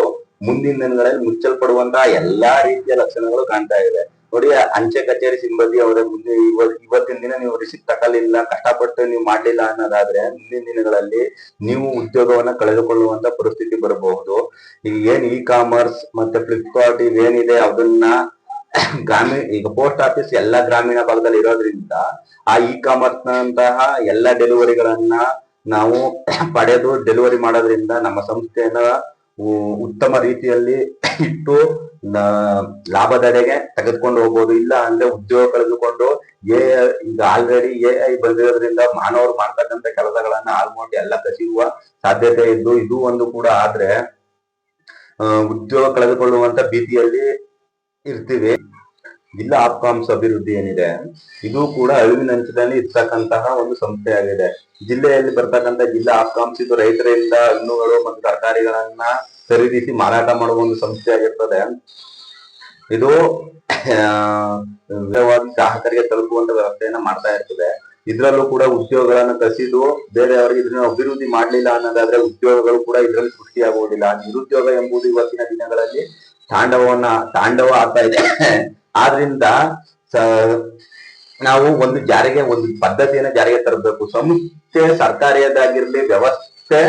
ಮುಂದಿನ ದಿನಗಳಲ್ಲಿ ಮುಚ್ಚಲ್ಪಡುವಂತಹ ಎಲ್ಲಾ ರೀತಿಯ ಲಕ್ಷಣಗಳು ಕಾಣ್ತಾ ಇದೆ. ನೋಡಿ, ಅಂಚೆ ಕಚೇರಿ ಸಿಬ್ಬಂದಿ ಅವರ ಮುಂದೆ ಇವತ್ತಿನ ದಿನ ನೀವು ರಿಸಿಪ್ಟ್ ತಗೊಳ್ಳಿಲ್ಲ, ಕಷ್ಟಪಟ್ಟು ನೀವು ಮಾಡ್ಲಿಲ್ಲ ಅನ್ನೋದಾದ್ರೆ ಮುಂದಿನ ದಿನಗಳಲ್ಲಿ ನೀವು ಉದ್ಯೋಗವನ್ನ ಕಳೆದುಕೊಳ್ಳುವಂತ ಪರಿಸ್ಥಿತಿ ಬರಬಹುದು. ಈಗ ಏನ್ ಇ ಕಾಮರ್ಸ್ ಮತ್ತೆ ಫ್ಲಿಪ್ಕಾರ್ಟ್ ಇವೇನಿದೆ ಅದನ್ನ ಈಗ ಪೋಸ್ಟ್ ಆಫೀಸ್ ಎಲ್ಲಾ ಗ್ರಾಮೀಣ ಭಾಗದಲ್ಲಿ ಇರೋದ್ರಿಂದ ಆ ಇ ಕಾಮರ್ಸ್ ನಂತಹ ಎಲ್ಲಾ ಡೆಲಿವರಿಗಳನ್ನ ನಾವು ಪಡೆದು ಡೆಲಿವರಿ ಮಾಡೋದ್ರಿಂದ ನಮ್ಮ ಸಂಸ್ಥೆಯನ್ನ ಉತ್ತಮ ರೀತಿಯಲ್ಲಿ ಇಟ್ಟು ಲಾಭದಡೆಗೆ ತೆಗೆದುಕೊಂಡು ಹೋಗ್ಬೋದು. ಇಲ್ಲ ಅಂದ್ರೆ ಉದ್ಯೋಗ ಕಳೆದುಕೊಂಡು ಈಗ ಆಲ್ರೆಡಿ AI ಬಂದಿರೋದ್ರಿಂದ ಮಾನವರು ಮಾಡ್ತಕ್ಕಂಥ ಕೆಲಸಗಳನ್ನ ಆಲ್ಮೋಸ್ಟ್ ಎಲ್ಲ ಕಸಿಯುವ ಸಾಧ್ಯತೆ ಇದ್ದು ಇದು ಒಂದು ಕೂಡ ಆದ್ರೆ ಉದ್ಯೋಗ ಕಳೆದುಕೊಳ್ಳುವಂತ ಭೀತಿಯಲ್ಲಿ ಇರ್ತೀವಿ. ಜಿಲ್ಲಾ ಆಪ್ಕಾಮ್ಸ್ ಅಭಿವೃದ್ಧಿ ಏನಿದೆ ಇದು ಕೂಡ ಅಳಿವಿನಂಚಿನಲ್ಲಿ ಇರ್ತಕ್ಕಂತಹ ಒಂದು ಸಂಸ್ಥೆಯಾಗಿದೆ. ಜಿಲ್ಲೆಯಲ್ಲಿ ಬರ್ತಕ್ಕಂಥ ಜಿಲ್ಲಾ ಆಪ್ಕಾಮ್ಸ್ ಇದು ರೈತರಿಂದ ಹಣ್ಣುಗಳು ಮತ್ತು ತರಕಾರಿಗಳನ್ನ ಖರೀದಿಸಿ ಮಾರಾಟ ಮಾಡುವ ಒಂದು ಸಂಸ್ಥೆಯಾಗಿರ್ತದೆ. ಇದು ಗ್ರಾಹಕರಿಗೆ ತಲುಪುವಂತ ವ್ಯವಸ್ಥೆಯನ್ನ ಮಾಡ್ತಾ ಇರ್ತದೆ. ಇದ್ರಲ್ಲೂ ಕೂಡ ಉದ್ಯೋಗಗಳನ್ನ ಕಸಿದು ಬೇರೆಯವರಿಗೆ ಇದನ್ನ ಅಭಿವೃದ್ಧಿ ಮಾಡ್ಲಿಲ್ಲ ಅನ್ನೋದಾದ್ರೆ ಉದ್ಯೋಗಗಳು ಕೂಡ ಇದರಲ್ಲಿ ಸೃಷ್ಟಿಯಾಗುವುದಿಲ್ಲ. ನಿರುದ್ಯೋಗ ಎಂಬುದು ಇವತ್ತಿನ ದಿನಗಳಲ್ಲಿ ತಾಂಡವ ಆಗ್ತಾ ಇದೆ. ಆದ್ರಿಂದ ನಾವು ಒಂದು ಪದ್ಧತಿಯನ್ನ ಜಾರಿಗೆ ತರಬೇಕು. ಸಂಸ್ಥೆ ಸರ್ಕಾರಿಯದಾಗಿರ್ಲಿ, ವ್ಯವಸ್ಥೆ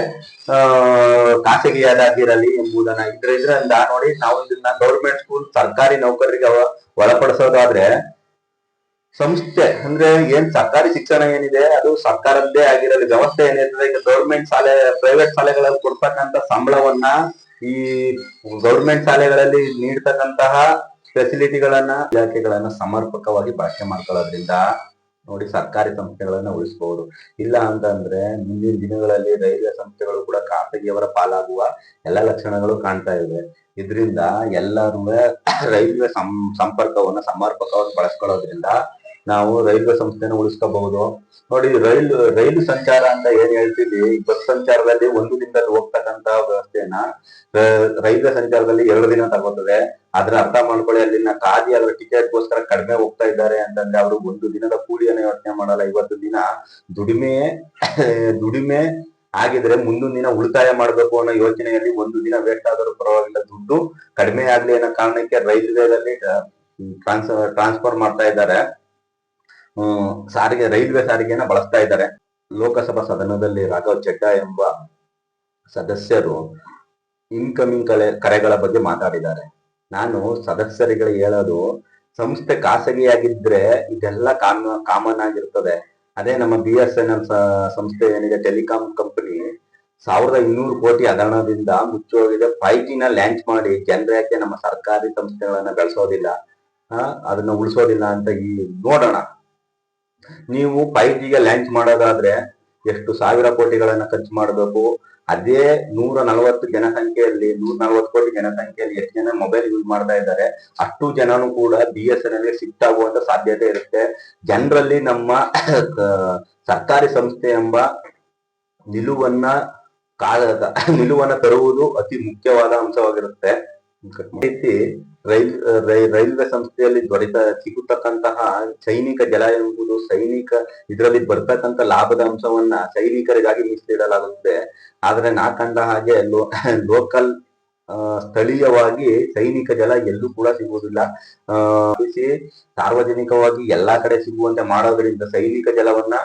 ಖಾಸಗಿಯಾದಾಗಿರಲಿ ಎಂಬುದನ್ನ ಇದರಿಂದ ನೋಡಿ, ನಾವು ಇದನ್ನ ಗೌರ್ಮೆಂಟ್ ಸ್ಕೂಲ್ ಸರ್ಕಾರಿ ನೌಕರರಿಗೆ ಒಳಪಡಿಸೋದಾದ್ರೆ, ಸಂಸ್ಥೆ ಅಂದ್ರೆ ಸರ್ಕಾರಿ ಶಿಕ್ಷಣ ಏನಿದೆ ಅದು ಸರ್ಕಾರದ್ದೇ ಆಗಿರಲಿ, ವ್ಯವಸ್ಥೆ ಏನಿರ್ತದೆ ಈಗ ಗೌರ್ಮೆಂಟ್ ಶಾಲೆ, ಪ್ರೈವೇಟ್ ಶಾಲೆಗಳಲ್ಲಿ ಕೊಡ್ತಕ್ಕಂತ ಸಂಬಳವನ್ನ ಈ ಗೌರ್ಮೆಂಟ್ ಶಾಲೆಗಳಲ್ಲಿ ನೀಡ್ತಕ್ಕಂತಹ ಫೆಸಿಲಿಟಿಗಳನ್ನ, ಇಲಾಖೆಗಳನ್ನ ಸಮರ್ಪಕವಾಗಿ ಬಳಕೆ ಮಾಡ್ಕೊಳ್ಳೋದ್ರಿಂದ ನೋಡಿ ಸರ್ಕಾರಿ ಸಂಸ್ಥೆಗಳನ್ನ ಉಳಿಸಬಹುದು. ಇಲ್ಲ ಅಂತಂದ್ರೆ ಮುಂದಿನ ದಿನಗಳಲ್ಲಿ ರೈಲ್ವೆ ಸಂಸ್ಥೆಗಳು ಕೂಡ ಖಾಸಗಿಯವರ ಪಾಲಾಗುವ ಎಲ್ಲ ಲಕ್ಷಣಗಳು ಕಾಣ್ತಾ ಇವೆ. ಇದರಿಂದ ಎಲ್ಲರೂ ರೈಲ್ವೆ ಸಂಪರ್ಕವನ್ನ ಸಮರ್ಪಕವಾಗಿ ಬಳಸ್ಕೊಳ್ಳೋದ್ರಿಂದ ನಾವು ರೈಲ್ವೆ ಸಂಸ್ಥೆನ ಉಳಿಸ್ಕೋಬಹುದು. ನೋಡಿ, ರೈಲು ಸಂಚಾರ ಅಂತ ಏನ್ ಹೇಳ್ತೀವಿ, ಬಸ್ ಸಂಚಾರದಲ್ಲಿ ಒಂದು ದಿನದಲ್ಲಿ ಹೋಗ್ತಕ್ಕಂತ ವ್ಯವಸ್ಥೆಯನ್ನ ರೈಲ್ವೆ ಸಂಚಾರದಲ್ಲಿ 2 ದಿನ ತಗೋತದೆ. ಅದ್ರ ಅರ್ಥ ಮಾಡ್ಕೊಳ್ಳಿ, ಅಲ್ಲಿನ ಕಾದಿ ಅದ್ರ ಟಿಕೆಟ್ಗೋಸ್ಕರ ಕಡಿಮೆ ಹೋಗ್ತಾ ಇದ್ದಾರೆ ಅಂತಂದ್ರೆ ಅವರು ಒಂದು ದಿನದ ಕೂಲಿಯನ್ನ ಯೋಚನೆ ಮಾಡಲ್ಲ. ಇವತ್ತು ದಿನ ದುಡಿಮೆ ಆಗಿದ್ರೆ ಮುಂದಿನ ದಿನ ಉಳಿತಾಯ ಮಾಡ್ಬೇಕು ಅನ್ನೋ ಯೋಚನೆಯಲ್ಲಿ ಒಂದು ದಿನ ವೇಸ್ಟ್ ಆದರೂ ಪರವಾಗಿಲ್ಲ, ದುಡ್ಡು ಕಡಿಮೆ ಆಗ್ಲಿ ಅನ್ನೋ ಕಾರಣಕ್ಕೆ ರೈಲ್ವೆದಲ್ಲಿ ಟ್ರಾನ್ಸ್ಫರ್ ಮಾಡ್ತಾ ಇದ್ದಾರೆ. ರೈಲ್ವೆ ಸಾರಿಗೆಯನ್ನ ಬಳಸ್ತಾ ಇದ್ದಾರೆ. ಲೋಕಸಭಾ ಸದನದಲ್ಲಿ ರಾಘವ್ ಚಡ್ಡಾ ಎಂಬ ಸದಸ್ಯರು ಇನ್ಕಮಿಂಗ್ ಕರೆಗಳ ಬಗ್ಗೆ ಮಾತಾಡಿದ್ದಾರೆ. ನಾನು ಸದಸ್ಯರಿಗೆ ಹೇಳೋದು, ಸಂಸ್ಥೆ ಖಾಸಗಿಯಾಗಿದ್ರೆ ಇದೆಲ್ಲ ಕಾಮನ್ ಆಗಿರ್ತದೆ. ಅದೇ ನಮ್ಮ BSNL ಸಂಸ್ಥೆ ಏನಿದೆ, ಟೆಲಿಕಾಂ ಕಂಪನಿ, 1200 ಕೋಟಿ ಹಗರಣದಿಂದ ಮುಚ್ಚೋಗಿದೆ. 5G ಲಾಂಚ್ ಮಾಡಿ ಜನರ ಯಾಕೆ ನಮ್ಮ ಸರ್ಕಾರಿ ಸಂಸ್ಥೆಗಳನ್ನ ಬೆಳೆಸೋದಿಲ್ಲ, ಅದನ್ನ ಉಳಿಸೋದಿಲ್ಲ ಅಂತ ನೋಡೋಣ. ನೀವು 5Gಗೆ ಲಾಂಚ್ ಮಾಡೋದಾದ್ರೆ ಎಷ್ಟು ಸಾವಿರ ಕೋಟಿಗಳನ್ನ ಖರ್ಚು ಮಾಡಬೇಕು. ಅದೇ 140 ಕೋಟಿ ಜನಸಂಖ್ಯೆಯಲ್ಲಿ ಎಷ್ಟು ಜನ ಮೊಬೈಲ್ ಯೂಸ್ ಮಾಡ್ತಾ ಇದ್ದಾರೆ, ಅಷ್ಟು ಜನನು ಕೂಡ BSNL ಗೆ ಶಿಫ್ಟ್ ಆಗುವಂತ ಸಾಧ್ಯತೆ ಇರುತ್ತೆ. ಜನರಲ್ಲಿ ನಮ್ಮ ಸರ್ಕಾರಿ ಸಂಸ್ಥೆ ಎಂಬ ನಿಲುವನ್ನ ತರುವುದು ಅತಿ ಮುಖ್ಯವಾದ ಅಂಶವಾಗಿರುತ್ತೆ. ರೀತಿ ರೈಲ್ವೆ ಸಂಸ್ಥೆಯಲ್ಲಿ ಸಿಗತಕ್ಕಂತಹ ಸೈನಿಕ ಜಲ ಎಂಬುದು ಇದರಲ್ಲಿ ಬರ್ತಕ್ಕಂಥ ಲಾಭದ ಅಂಶವನ್ನ ಸೈನಿಕರಿಗಾಗಿ ಮೀಸಲಿಡಲಾಗುತ್ತೆ. ಆದ್ರೆ ನಾ ಕಂಡ ಹಾಗೆ ಲೋಕಲ್ ಸ್ಥಳೀಯವಾಗಿ ಸೈನಿಕ ಜಲ ಎಲ್ಲೂ ಕೂಡ ಸಿಗುವುದಿಲ್ಲ. ಸಾರ್ವಜನಿಕವಾಗಿ ಎಲ್ಲಾ ಕಡೆ ಸಿಗುವಂತೆ ಮಾಡೋದ್ರಿಂದ ಸೈನಿಕ ಜಲವನ್ನ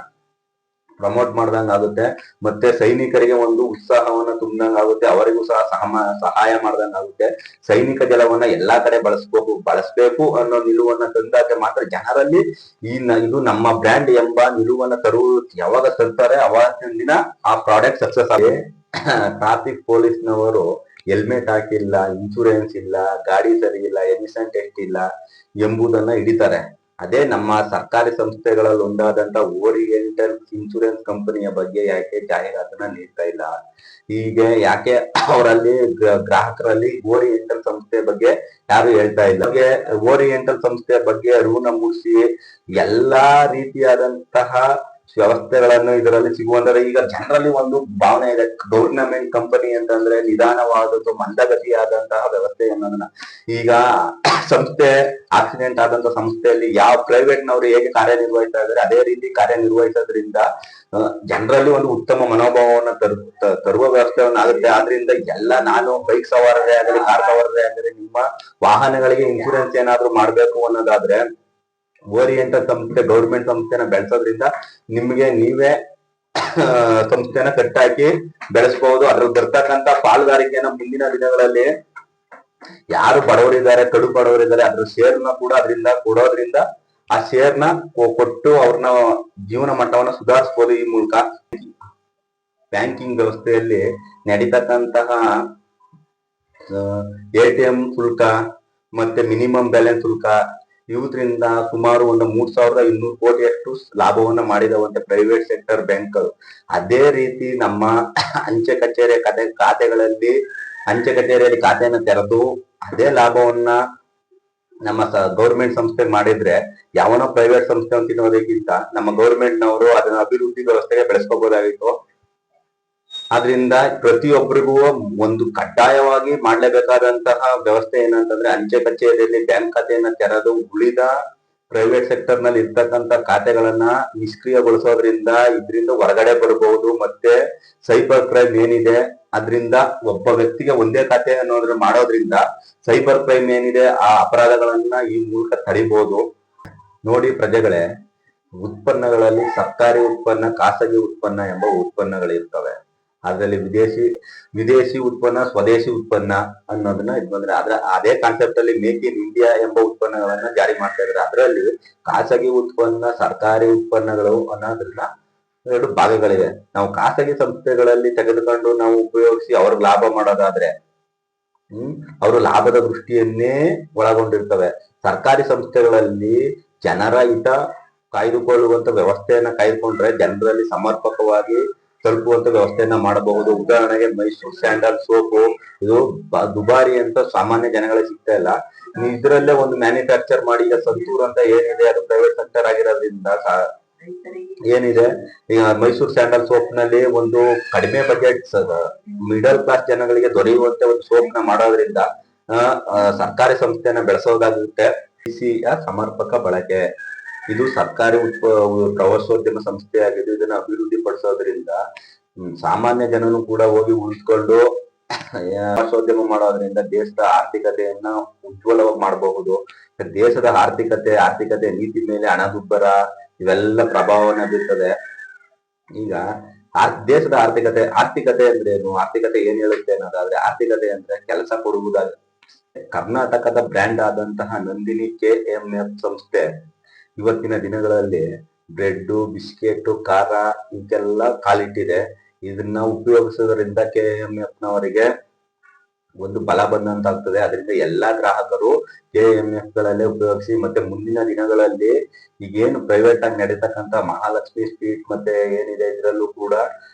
ಪ್ರಮೋಟ್ ಮಾಡ್ದಂಗ ಆಗುತ್ತೆ. ಮತ್ತೆ ಸೈನಿಕರಿಗೆ ಒಂದು ಉತ್ಸಾಹವನ್ನ ತುಂಬ್ದಂಗ ಆಗುತ್ತೆ, ಅವರಿಗೂ ಸಹ ಸಹಾಯ ಮಾಡ್ದಂಗ ಆಗುತ್ತೆ. ಸೈನಿಕ ಜಲವನ್ನ ಎಲ್ಲಾ ಕಡೆ ಬಳಸ್ಬೇಕು ಅನ್ನೋ ನಿಲುವನ್ನ ತಂದಾಗ ಮಾತ್ರ ಜನರಲ್ಲಿ ಇದು ನಮ್ಮ ಬ್ರ್ಯಾಂಡ್ ಎಂಬ ನಿಲುವನ್ನ ಯಾವಾಗ ತರ್ತಾರೆ ಅವತ್ತಿನ ದಿನ ಆ ಪ್ರಾಡಕ್ಟ್ ಸಕ್ಸಸ್ ಆಗಿದೆ. ಟ್ರಾಫಿಕ್ ಪೊಲೀಸ್ನವರು ಹೆಲ್ಮೆಟ್ ಹಾಕಿಲ್ಲ, ಇನ್ಶೂರೆನ್ಸ್ ಇಲ್ಲ, ಗಾಡಿ ಸರಿ ಇಲ್ಲ, ಎಮಿಷನ್ ಟೆಸ್ಟ್ ಇಲ್ಲ ಎಂಬುದನ್ನ ಹಿಡಿತಾರೆ. ಅದೇ ನಮ್ಮ ಸರ್ಕಾರಿ ಸಂಸ್ಥೆಗಳಲ್ಲಿ ಒಂದಾದಂತ ಓರಿಯೆಂಟಲ್ ಇನ್ಶೂರೆನ್ಸ್ ಕಂಪನಿಯ ಬಗ್ಗೆ ಯಾಕೆ ಜಾಹೀರಾತನ್ನ ನೀಡ್ತಾ ಇಲ್ಲ? ಹೀಗೆ ಯಾಕೆ ಅವರಲ್ಲಿ ಗ್ರಾಹಕರಲ್ಲಿ ಓರಿಯೆಂಟಲ್ ಸಂಸ್ಥೆ ಬಗ್ಗೆ ಯಾರು ಹೇಳ್ತಾ ಇಲ್ಲ? ಓರಿಯೆಂಟಲ್ ಸಂಸ್ಥೆಯ ಬಗ್ಗೆ ಅರಿವನ್ನ ಮೂಡಿಸಿ ಎಲ್ಲಾ ರೀತಿಯಾದಂತಹ ವ್ಯವಸ್ಥೆಗಳನ್ನು ಇದರಲ್ಲಿ ಸಿಗುವಂದ್ರೆ, ಈಗ ಜನರಲ್ಲಿ ಒಂದು ಭಾವನೆ ಇದೆ, ಗೌರ್ನಮೆಂಟ್ ಕಂಪನಿ ಅಂತಂದ್ರೆ ನಿಧಾನವಾದದ್ದು, ಮಂದಗತಿಯಾದಂತಹ ವ್ಯವಸ್ಥೆ ಅನ್ನೋದನ್ನ. ಈಗ ಸಂಸ್ಥೆ ಆಕ್ಸಿಡೆಂಟ್ ಆದಂತಹ ಸಂಸ್ಥೆಯಲ್ಲಿ ಯಾವ ಪ್ರೈವೇಟ್ ನವರು ಹೇಗೆ ಕಾರ್ಯನಿರ್ವಹಿಸ್ತಾ ಇದ್ದಾರೆ ಅದೇ ರೀತಿ ಕಾರ್ಯನಿರ್ವಹಿಸೋದ್ರಿಂದ ಜನರಲ್ಲಿ ಒಂದು ಉತ್ತಮ ಮನೋಭಾವವನ್ನು ತರುವ ವ್ಯವಸ್ಥೆಯನ್ನ ಆಗುತ್ತೆ. ಆದ್ರಿಂದ ನಾನು ಬೈಕ್ ಸವಾರರೇ ಆಗಲಿ, ಕಾರ್ ಸವಾರರೇ ಆಗಲಿ, ನಿಮ್ಮ ವಾಹನಗಳಿಗೆ ಇನ್ಶೂರೆನ್ಸ್ ಏನಾದ್ರು ಮಾಡ್ಬೇಕು ಅನ್ನೋದಾದ್ರೆ ಓರಿಯೆಂಟಲ್ ಸಂಸ್ಥೆ, ಗೌರ್ಮೆಂಟ್ ಸಂಸ್ಥೆನ ಬೆಳೆಸೋದ್ರಿಂದ ನಿಮ್ಗೆ ನೀವೇ ಸಂಸ್ಥೆನ ಕಟ್ಟಾಕಿ ಬೆಳೆಸಬಹುದು. ಅದ್ರಲ್ಲಿ ಬರ್ತಕ್ಕಂತ ಪಾಲುದಾರಿಕೆಯನ್ನ ಮುಂದಿನ ದಿನಗಳಲ್ಲಿ ಯಾರು ಬಡವರಿದ್ದಾರೆ, ಕಡು ಬಡವರಿದ್ದಾರೆ, ಅದ್ರ ಶೇರ್ನ ಕೂಡ ಅದರಿಂದ ಕೊಡೋದ್ರಿಂದ ಆ ಶೇರ್ನ ಕೊಟ್ಟು ಅವ್ರನ್ನ ಜೀವನ ಮಟ್ಟವನ್ನ ಸುಧಾರಿಸಬಹುದು. ಈ ಮೂಲಕ ಬ್ಯಾಂಕಿಂಗ್ ವ್ಯವಸ್ಥೆಯಲ್ಲಿ ನಡೀತಕ್ಕಂತಹ ATM ಶುಲ್ಕ ಮತ್ತೆ ಮಿನಿಮಮ್ ಬ್ಯಾಲೆನ್ಸ್ ಶುಲ್ಕ ಇವುದ್ರಿಂದ ಸುಮಾರು ಒಂದು 3200 ಕೋಟಿಯಷ್ಟು ಲಾಭವನ್ನ ಮಾಡಿದವಂತೆ ಪ್ರೈವೇಟ್ ಸೆಕ್ಟರ್ ಬ್ಯಾಂಕ್ಗಳು. ಅದೇ ರೀತಿ ನಮ್ಮ ಅಂಚೆ ಕಚೇರಿಯಲ್ಲಿ ಖಾತೆಯನ್ನು ತೆರೆದು ಅದೇ ಲಾಭವನ್ನ ನಮ್ಮ ಗೌರ್ಮೆಂಟ್ ಸಂಸ್ಥೆ ಮಾಡಿದ್ರೆ ಯಾವನೋ ಪ್ರೈವೇಟ್ ಸಂಸ್ಥೆ ತಿನ್ನೋದಕ್ಕಿಂತ ನಮ್ಮ ಗೌರ್ಮೆಂಟ್ ನವರು ಅದನ್ನ ಅಭಿವೃದ್ಧಿ ವ್ಯವಸ್ಥೆಗೆ ಬೆಳೆಸ್ಕೋಬಹುದಾಗಿತ್ತು. ಆದ್ರಿಂದ ಪ್ರತಿಯೊಬ್ಬರಿಗೂ ಒಂದು ಕಡ್ಡಾಯವಾಗಿ ಮಾಡ್ಲೇಬೇಕಾದಂತಹ ವ್ಯವಸ್ಥೆ ಏನಂತಂದ್ರೆ ಅಂಚೆ ಕಚೇರಿಯಲ್ಲಿ ಬ್ಯಾಂಕ್ ಖಾತೆಯನ್ನ ತೆರೆದು ಉಳಿದ ಪ್ರೈವೇಟ್ ಸೆಕ್ಟರ್ ನಲ್ಲಿ ಇರ್ತಕ್ಕಂತ ಖಾತೆಗಳನ್ನ ನಿಷ್ಕ್ರಿಯಗೊಳಿಸೋದ್ರಿಂದ ಇದರಿಂದ ಹೊರಗಡೆ ಬರಬಹುದು. ಮತ್ತೆ ಸೈಬರ್ ಕ್ರೈಮ್ ಏನಿದೆ ಅದರಿಂದ ಒಬ್ಬ ವ್ಯಕ್ತಿಗೆ ಒಂದೇ ಖಾತೆ ಅನ್ನೋದ್ರ ಮಾಡೋದ್ರಿಂದ ಸೈಬರ್ ಕ್ರೈಮ್ ಏನಿದೆ ಆ ಅಪರಾಧಗಳನ್ನ ಈ ಮೂಲಕ ತಡಿಬಹುದು. ನೋಡಿ ಪ್ರಜೆಗಳೇ, ಉತ್ಪನ್ನಗಳಲ್ಲಿ ಸರ್ಕಾರಿ ಉತ್ಪನ್ನ, ಖಾಸಗಿ ಉತ್ಪನ್ನ ಎಂಬ ಉತ್ಪನ್ನಗಳಿರ್ತವೆ. ಅದರಲ್ಲಿ ವಿದೇಶಿ ಉತ್ಪನ್ನ, ಸ್ವದೇಶಿ ಉತ್ಪನ್ನ ಅನ್ನೋದನ್ನ ಇದು ಬಂದ್ರೆ ಅದೇ ಕಾನ್ಸೆಪ್ಟ್ ಅಲ್ಲಿ ಮೇಕ್ ಇನ್ ಇಂಡಿಯಾ ಎಂಬ ಉತ್ಪನ್ನಗಳನ್ನ ಜಾರಿ ಮಾಡ್ತಾ ಇದ್ದಾರೆ. ಅದರಲ್ಲಿ ಖಾಸಗಿ ಉತ್ಪನ್ನ, ಸರ್ಕಾರಿ ಉತ್ಪನ್ನಗಳು ಅನ್ನೋದ್ರಿಂದ ಎರಡು ಭಾಗಗಳಿವೆ. ನಾವು ಖಾಸಗಿ ಸಂಸ್ಥೆಗಳಲ್ಲಿ ತೆಗೆದುಕೊಂಡು ನಾವು ಉಪಯೋಗಿಸಿ ಅವ್ರಿಗೆ ಲಾಭ ಮಾಡೋದಾದ್ರೆ ಅವರು ಲಾಭದ ದೃಷ್ಟಿಯನ್ನೇ ಒಳಗೊಂಡಿರ್ತವೆ. ಸರ್ಕಾರಿ ಸಂಸ್ಥೆಗಳಲ್ಲಿ ಜನರ ಹಿತ ಕಾಯ್ದುಕೊಳ್ಳುವಂತ ವ್ಯವಸ್ಥೆಯನ್ನ ಕಾಯ್ದುಕೊಂಡ್ರೆ ಜನರಲ್ಲಿ ಸಮರ್ಪಕವಾಗಿ ತಲುಪುವಂತ ವ್ಯವಸ್ಥೆಯನ್ನ ಮಾಡಬಹುದು. ಉದಾಹರಣೆಗೆ ಮೈಸೂರು ಸ್ಯಾಂಡಲ್ ಸೋಪು ಇದು ದುಬಾರಿ ಅಂತ ಸಾಮಾನ್ಯ ಜನಗಳಿಗೆ ಸಿಗ್ತಾ ಇಲ್ಲ. ಇದರಲ್ಲೇ ಒಂದು ಮ್ಯಾನುಫ್ಯಾಕ್ಚರ್ ಮಾಡಿ ಈಗ ಸಂತೂರ್ ಅಂತ ಏನಿದೆ ಅದು ಪ್ರೈವೇಟ್ ಸೆಕ್ಟರ್ ಆಗಿರೋದ್ರಿಂದ ಏನಿದೆ ಈಗ ಮೈಸೂರು ಸ್ಯಾಂಡಲ್ ಸೋಪ್ ನಲ್ಲಿ ಒಂದು ಕಡಿಮೆ ಬಜೆಟ್ ಮಿಡಲ್ ಕ್ಲಾಸ್ ಜನಗಳಿಗೆ ದೊರೆಯುವಂತೆ ಒಂದು ಸೋಪ್ ನ ಮಾಡೋದ್ರಿಂದ ಸರ್ಕಾರಿ ಸಂಸ್ಥೆಯನ್ನ ಬೆಳೆಸೋದಾಗುತ್ತೆ. ಸಮರ್ಪಕ ಬಳಕೆ ಇದು ಸರ್ಕಾರಿ ಪ್ರವಾಸೋದ್ಯಮ ಸಂಸ್ಥೆಯಾಗಿದ್ದು ಇದನ್ನ ಅಭಿವೃದ್ಧಿ ಪಡಿಸೋದ್ರಿಂದ ಸಾಮಾನ್ಯ ಜನನು ಕೂಡ ಹೋಗಿ ಉಳಿಸ್ಕೊಂಡು ಪ್ರವಾಸೋದ್ಯಮ ಮಾಡೋದ್ರಿಂದ ದೇಶದ ಆರ್ಥಿಕತೆಯನ್ನ ಉಜ್ವಲವಾಗಿ ಮಾಡಬಹುದು. ದೇಶದ ಆರ್ಥಿಕತೆ ನೀತಿ ಮೇಲೆ ಹಣದುಬ್ಬರ ಇವೆಲ್ಲ ಪ್ರಭಾವನ ಬೀರ್ತದೆ. ಈಗ ದೇಶದ ಆರ್ಥಿಕತೆ ಅಂದ್ರೆ ಏನು, ಆರ್ಥಿಕತೆ ಏನ್ ಹೇಳುತ್ತೆ ಅನ್ನೋದಾದ್ರೆ, ಆರ್ಥಿಕತೆ ಅಂದ್ರೆ ಕೆಲಸ ಕೊಡುವುದಾಗಿ ಕರ್ನಾಟಕದ ಬ್ರ್ಯಾಂಡ್ ಆದಂತಹ ನಂದಿನಿ KMF ಸಂಸ್ಥೆ ಇವತ್ತಿನ ದಿನಗಳಲ್ಲಿ ಬ್ರೆಡ್, ಬಿಸ್ಕೆಟ್, ಖಾರ ಇದೆಲ್ಲ ಕಾಲಿಟ್ಟಿದೆ. ಇದನ್ನ ಉಪಯೋಗಿಸೋದ್ರಿಂದ KMF ನವರಿಗೆ ಒಂದು ಬಲ ಬಂದಂತ ಆಗ್ತದೆ. ಅದರಿಂದ ಎಲ್ಲಾ ಗ್ರಾಹಕರು KMF ಗಳಲ್ಲೇ ಉಪಯೋಗಿಸಿ. ಮತ್ತೆ ಮುಂದಿನ ದಿನಗಳಲ್ಲಿ ಈಗೇನು ಪ್ರೈವೇಟ್ ಆಗಿ ನಡೀತಕ್ಕಂತ ಮಹಾಲಕ್ಷ್ಮಿ ಸ್ವೀಟ್ ಮತ್ತೆ ಏನಿದೆ ಇದರಲ್ಲೂ ಕೂಡ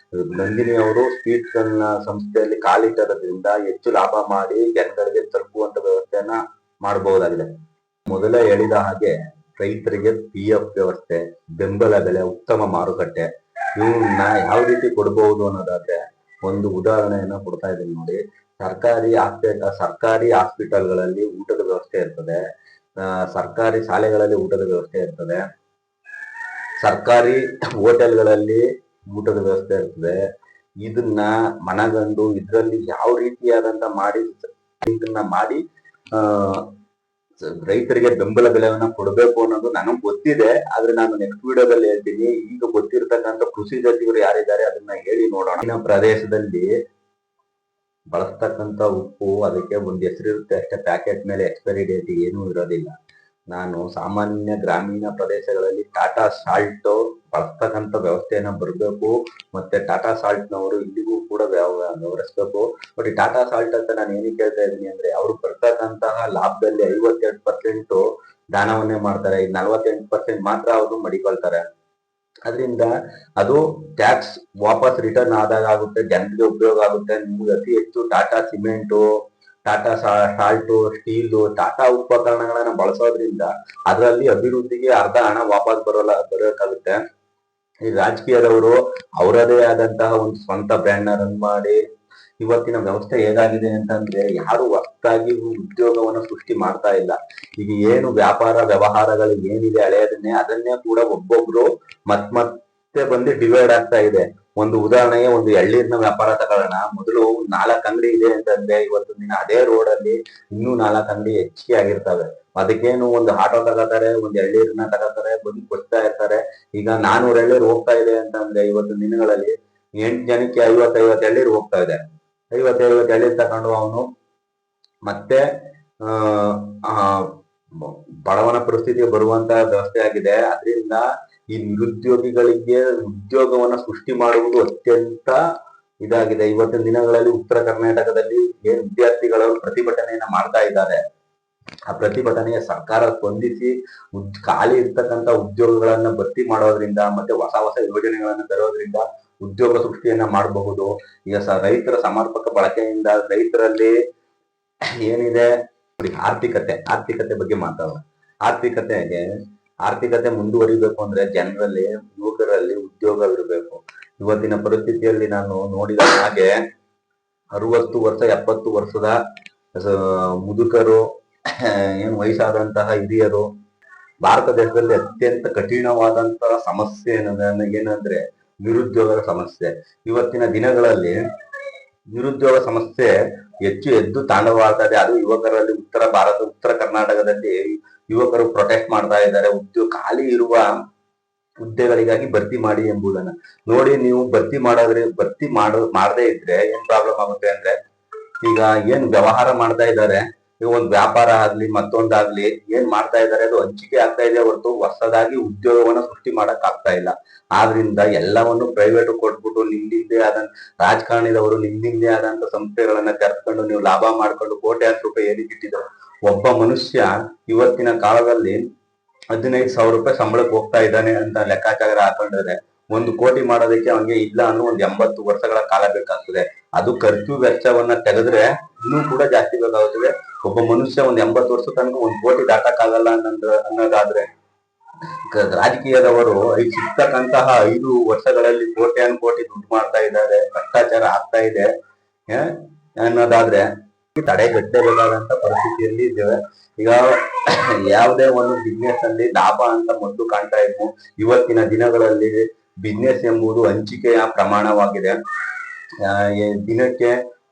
ನಂದಿನಿ ಅವರು ಸ್ವೀಟ್ ಸಂಸ್ಥೆಯಲ್ಲಿ ಕಾಲಿಟ್ಟೋದ್ರಿಂದ ಹೆಚ್ಚು ಲಾಭ ಮಾಡಿ ಜನಗಳಿಗೆ ತಲುಪುವಂತ ವ್ಯವಸ್ಥೆಯನ್ನ ಮಾಡಬಹುದಾಗಿದೆ. ಮೊದಲೇ ಹೇಳಿದ ಹಾಗೆ ರೈತರಿಗೆ PF ವ್ಯವಸ್ಥೆ, ಬೆಂಬಲ ಬೆಲೆ, ಉತ್ತಮ ಮಾರುಕಟ್ಟೆ ಇವನ್ನ ಯಾವ ರೀತಿ ಕೊಡಬಹುದು ಅನ್ನೋದಾದ್ರೆ ಒಂದು ಉದಾಹರಣೆಯನ್ನ ಕೊಡ್ತಾ ಇದ್ದೀನಿ ನೋಡಿ. ಸರ್ಕಾರಿ ಹಾಸ್ಪಿಟಲ್ಗಳಲ್ಲಿ ಊಟದ ವ್ಯವಸ್ಥೆ ಇರ್ತದೆ, ಸರ್ಕಾರಿ ಶಾಲೆಗಳಲ್ಲಿ ಊಟದ ವ್ಯವಸ್ಥೆ ಇರ್ತದೆ, ಸರ್ಕಾರಿ ಹೋಟೆಲ್ಗಳಲ್ಲಿ ಊಟದ ವ್ಯವಸ್ಥೆ ಇರ್ತದೆ. ಇದನ್ನ ಮನಗಂಡು ಇದರಲ್ಲಿ ಯಾವ ರೀತಿಯಾದಂತ ಇದನ್ನ ಮಾಡಿ ರೈತರಿಗೆ ಬೆಂಬಲ ಬೆಲೆಯನ್ನ ಕೊಡಬೇಕು ಅನ್ನೋದು ನನಗ್ ಗೊತ್ತಿದೆ. ಆದ್ರೆ ನಾನು ನೆಕ್ಸ್ಟ್ ವಿಡಿಯೋದಲ್ಲಿ ಹೇಳ್ತೀನಿ. ಈಗ ಗೊತ್ತಿರ್ತಕ್ಕಂಥ ಕೃಷಿ ಸಚಿವರು ಯಾರಿದ್ದಾರೆ ಅದನ್ನ ಹೇಳಿ ನೋಡೋಣ. ಪ್ರದೇಶದಲ್ಲಿ ಬಳಸ್ತಕ್ಕಂಥ ಉಪ್ಪು ಅದಕ್ಕೆ ಒಂದು ಹೆಸರಿರುತ್ತೆ ಅಷ್ಟೇ, ಪ್ಯಾಕೆಟ್ ಮೇಲೆ ಎಕ್ಸ್ಪೈರಿ ಡೇಟ್ ಏನೂ ಇರೋದಿಲ್ಲ. ನಾನು ಸಾಮಾನ್ಯ ಗ್ರಾಮೀಣ ಪ್ರದೇಶಗಳಲ್ಲಿ ಟಾಟಾ ಸಾಲ್ಟ್ ಬಳಸ್ತಕ್ಕಂಥ ವ್ಯವಸ್ಥೆಯನ್ನ ಬರಬೇಕು. ಮತ್ತೆ ಟಾಟಾ ಸಾಲ್ಟ್ ನವರು ಇಲ್ಲಿಗೂ ಕೂಡ ವ್ಯವಹರಿಸಬೇಕು. ಬಟ್ ಈ ಟಾಟಾ ಸಾಲ್ಟ್ ಅಂತ ನಾನು ಏನಕ್ಕೆ ಹೇಳ್ತಾ ಇದ್ದೀನಿ ಅಂದ್ರೆ, ಅವ್ರು ಬರ್ತಕ್ಕಂತಹ ಲಾಭದಲ್ಲಿ 52% ದಾನವನ್ನೇ ಮಾಡ್ತಾರೆ. ಈ 48% ಮಾತ್ರ ಅವರು ಮಡಿಕೊಳ್ತಾರೆ. ಅದರಿಂದ ಅದು ಟ್ಯಾಕ್ಸ್ ವಾಪಸ್ ರಿಟರ್ನ್ ಆದಾಗ ಆಗುತ್ತೆ, ಜನರಿಗೆ ಉಪಯೋಗ ಆಗುತ್ತೆ. ನಿಮ್ಗೆ ಅತಿ ಹೆಚ್ಚು Tata cement, Tata salt, steel, Tata ಉಪಕರಣಗಳನ್ನ ಬಳಸೋದ್ರಿಂದ ಅದರಲ್ಲಿ ಅಭಿವೃದ್ಧಿಗೆ ಅರ್ಧ ಹಣ ವಾಪಸ್ ಬರೋಕ್ಕಾಗುತ್ತೆ. ಈ ರಾಜಕೀಯದವರು ಅವರದೇ ಆದಂತಹ ಒಂದು ಸ್ವಂತ ಬ್ರ್ಯಾಂಡ್ ರನ್ ಮಾಡಿ ಇವತ್ತಿನ ವ್ಯವಸ್ಥೆ ಹೇಗಾಗಿದೆ ಅಂತಂದ್ರೆ ಯಾರು ಹೊಸದಾಗಿ ಉದ್ಯೋಗವನ್ನು ಸೃಷ್ಟಿ ಮಾಡ್ತಾ ಇಲ್ಲ. ಈಗ ಏನು ವ್ಯಾಪಾರ ವ್ಯವಹಾರಗಳು ಏನಿದೆ ಹಳೆಯದನ್ನೇ ಅದನ್ನೇ ಕೂಡ ಒಬ್ಬೊಬ್ರು ಮತ್ತೆ ಬಂದು ಡಿವೈಡ್ ಆಗ್ತಾ ಇದೆ. ಒಂದು ಉದಾಹರಣೆಗೆ ಒಂದು ಎಳ್ನೀರಿನ ವ್ಯಾಪಾರ ತಗೊಳ್ಳೋಣ. ಮೊದಲು 4 ಅಂಗಡಿ ಇದೆ ಅಂತಂದ್ರೆ ಇವತ್ತು ದಿನ ಅದೇ ರೋಡ್ ಅಲ್ಲಿ ಇನ್ನೂ 4 ಅಂಗಡಿ ಹೆಚ್ಚಿಗೆ ಆಗಿರ್ತವೆ. ಅದಕ್ಕೇನು ಒಂದು ಆಟೋ ತಗೋತಾರೆ, ಒಂದು ಎಳ್ನೀರನ್ನ ತಗೋತಾರೆ, ಬಂದು ಕೊಡ್ತಾ ಇರ್ತಾರೆ. ಈಗ 400 ಎಳ್ನೀರು ಹೋಗ್ತಾ ಇದೆ ಅಂತಂದ್ರೆ ಇವತ್ತು ದಿನಗಳಲ್ಲಿ 8 ಜನಕ್ಕೆ 50 ಎಳ್ನೀರು ಹೋಗ್ತಾ ಇದೆ. 50 ಎಳ್ನೀರು ತಗೊಂಡು ಅವನು ಮತ್ತೆ ಬಡವನ ಪರಿಸ್ಥಿತಿಗೆ ಬರುವಂತ ವ್ಯವಸ್ಥೆ ಆಗಿದೆ. ಅದರಿಂದ ಈ ನಿರುದ್ಯೋಗಿಗಳಿಗೆ ಉದ್ಯೋಗವನ್ನ ಸೃಷ್ಟಿ ಮಾಡುವುದು ಅತ್ಯಂತ ಇದಾಗಿದೆ. ಇವತ್ತಿನ ದಿನಗಳಲ್ಲಿ ಉತ್ತರ ಕರ್ನಾಟಕದಲ್ಲಿ ಏನ್ ವಿದ್ಯಾರ್ಥಿಗಳು ಪ್ರತಿಭಟನೆಯನ್ನ ಮಾಡ್ತಾ ಇದ್ದಾರೆ, ಆ ಪ್ರತಿಭಟನೆಯ ಸರ್ಕಾರ ಸ್ಪಂದಿಸಿ ಖಾಲಿ ಇರ್ತಕ್ಕಂಥ ಉದ್ಯೋಗಗಳನ್ನ ಭರ್ತಿ ಮಾಡೋದ್ರಿಂದ ಮತ್ತೆ ಹೊಸ ಯೋಜನೆಗಳನ್ನ ತರೋದ್ರಿಂದ ಉದ್ಯೋಗ ಸೃಷ್ಟಿಯನ್ನ ಮಾಡಬಹುದು. ಈಗ ರೈತರ ಸಮರ್ಪಕ ಬಳಕೆಯಿಂದ ರೈತರಲ್ಲಿ ಏನಿದೆ ಆರ್ಥಿಕತೆ ಬಗ್ಗೆ ಮಾತಾಡೋಣ. ಆರ್ಥಿಕತೆ ಮುಂದುವರಿಬೇಕು ಅಂದ್ರೆ ಜನರಲ್ಲಿ ಯುವಕರಲ್ಲಿ ಉದ್ಯೋಗವಿರಬೇಕು. ಇವತ್ತಿನ ಪರಿಸ್ಥಿತಿಯಲ್ಲಿ ನಾನು ನೋಡಿದ ಹಾಗೆ 60 ವರ್ಷ 70 ವರ್ಷದ ಮುದುಕರು, ಏನು ವಯಸ್ಸಾದಂತಹ ಹಿರಿಯರು, ಭಾರತ ದೇಶದಲ್ಲಿ ಅತ್ಯಂತ ಕಠಿಣವಾದಂತಹ ಸಮಸ್ಯೆ ಏನಂದ್ರೆ ನಿರುದ್ಯೋಗದ ಸಮಸ್ಯೆ. ಇವತ್ತಿನ ದಿನಗಳಲ್ಲಿ ನಿರುದ್ಯೋಗ ಸಮಸ್ಯೆ ಹೆಚ್ಚು ಎದ್ದು ತಾಂಡವಾಗ್ತದೆ. ಅದು ಯುವಕರಲ್ಲಿ ಉತ್ತರ ಕರ್ನಾಟಕದಲ್ಲಿ ಯುವಕರು ಪ್ರೊಟೆಸ್ಟ್ ಮಾಡ್ತಾ ಇದ್ದಾರೆ. ಖಾಲಿ ಇರುವ ಹುದ್ದೆಗಳಿಗಾಗಿ ಭರ್ತಿ ಮಾಡಿ ಎಂಬುದನ್ನ ನೋಡಿ. ನೀವು ಭರ್ತಿ ಮಾಡದೇ ಇದ್ರೆ ಏನ್ ಪ್ರಾಬ್ಲಮ್ ಆಗುತ್ತೆ ಅಂದ್ರೆ, ಈಗ ಏನ್ ವ್ಯವಹಾರ ಮಾಡ್ತಾ ಇದ್ದಾರೆ, ಈಗ ಒಂದು ವ್ಯಾಪಾರ ಆಗ್ಲಿ ಮತ್ತೊಂದಾಗ್ಲಿ ಏನ್ ಮಾಡ್ತಾ ಇದ್ದಾರೆ ಅದು ಹಂಚಿಕೆ ಆಗ್ತಾ ಇದೆ ಹೊರತು ಹೊಸದಾಗಿ ಉದ್ಯೋಗವನ್ನ ಸೃಷ್ಟಿ ಮಾಡಕ್ ಆಗ್ತಾ ಇಲ್ಲ. ಆದ್ರಿಂದ ಎಲ್ಲವನ್ನು ಪ್ರೈವೇಟ್ ಕೊಟ್ಬಿಟ್ಟು ನಿಮ್ದಿಂದೇ ಆದಂತ ರಾಜಕಾರಣಿದವರು ನಿಮ್ದಿಂದೇ ಆದಂತ ಸಂಸ್ಥೆಗಳನ್ನ ತೆರೆದುಕೊಂಡು ನೀವು ಲಾಭ ಮಾಡ್ಕೊಂಡು ಕೋಟ್ಯಾಂತರ ರೂಪಾಯಿ ಏನಕ್ಕೆ ಇಟ್ಟಿದ್ರು. ಒಬ್ಬ ಮನುಷ್ಯ ಇವತ್ತಿನ ಕಾಲದಲ್ಲಿ 15,000 ರೂಪಾಯಿ ಸಂಬಳಕ್ಕೆ ಹೋಗ್ತಾ ಇದ್ದಾನೆ ಅಂತ ಲೆಕ್ಕಾಚಾರ ಹಾಕೊಂಡಿದ್ರೆ 1 ಕೋಟಿ ಮಾಡೋದಕ್ಕೆ ಅವನಿಗೆ ಇಲ್ಲ ಅಂದ್ರೆ 80 ವರ್ಷಗಳ ಕಾಲ ಬೇಕಾಗ್ತದೆ. ಅದು ಖರ್ಚು ವೆಚ್ಚವನ್ನ ತೆಗೆದ್ರೆ ಇನ್ನೂ ಕೂಡ ಜಾಸ್ತಿ ಬೇಕಾಗುತ್ತದೆ. ಒಬ್ಬ ಮನುಷ್ಯ 80 ವರ್ಷ ತನಕ 1 ಕೋಟಿ ದಾಟಕ್ಕಾಗಲ್ಲ ಅನ್ನೋದಾದ್ರೆ, ರಾಜಕೀಯದವರು ಸಿಗ್ತಕ್ಕಂತಹ 5 ವರ್ಷಗಳಲ್ಲಿ ಕೋಟಿ ದುಡ್ಡು ಮಾಡ್ತಾ ಇದ್ದಾರೆ, ಭ್ರಷ್ಟಾಚಾರ ಆಗ್ತಾ ಇದೆ ಅನ್ನೋದಾದ್ರೆ ತಡೆಗಟ್ಟಬೇಕಾದಂತ ಪರಿಸ್ಥಿತಿಯಲ್ಲಿ ಇದ್ದೇವೆ. ಈಗ ಯಾವುದೇ ಒಂದು ಬಿಸ್ನೆಸ್ ಅಲ್ಲಿ ಲಾಭ ಅಂತ ಮೊದಲು ಕಾಣ್ತಾ ಇದ್ವು. ಇವತ್ತಿನ ದಿನಗಳಲ್ಲಿ ಬಿಸ್ನೆಸ್ ಎಂಬುದು ಹಂಚಿಕೆಯ ಪ್ರಮಾಣವಾಗಿದೆ. ದಿನಕ್ಕೆ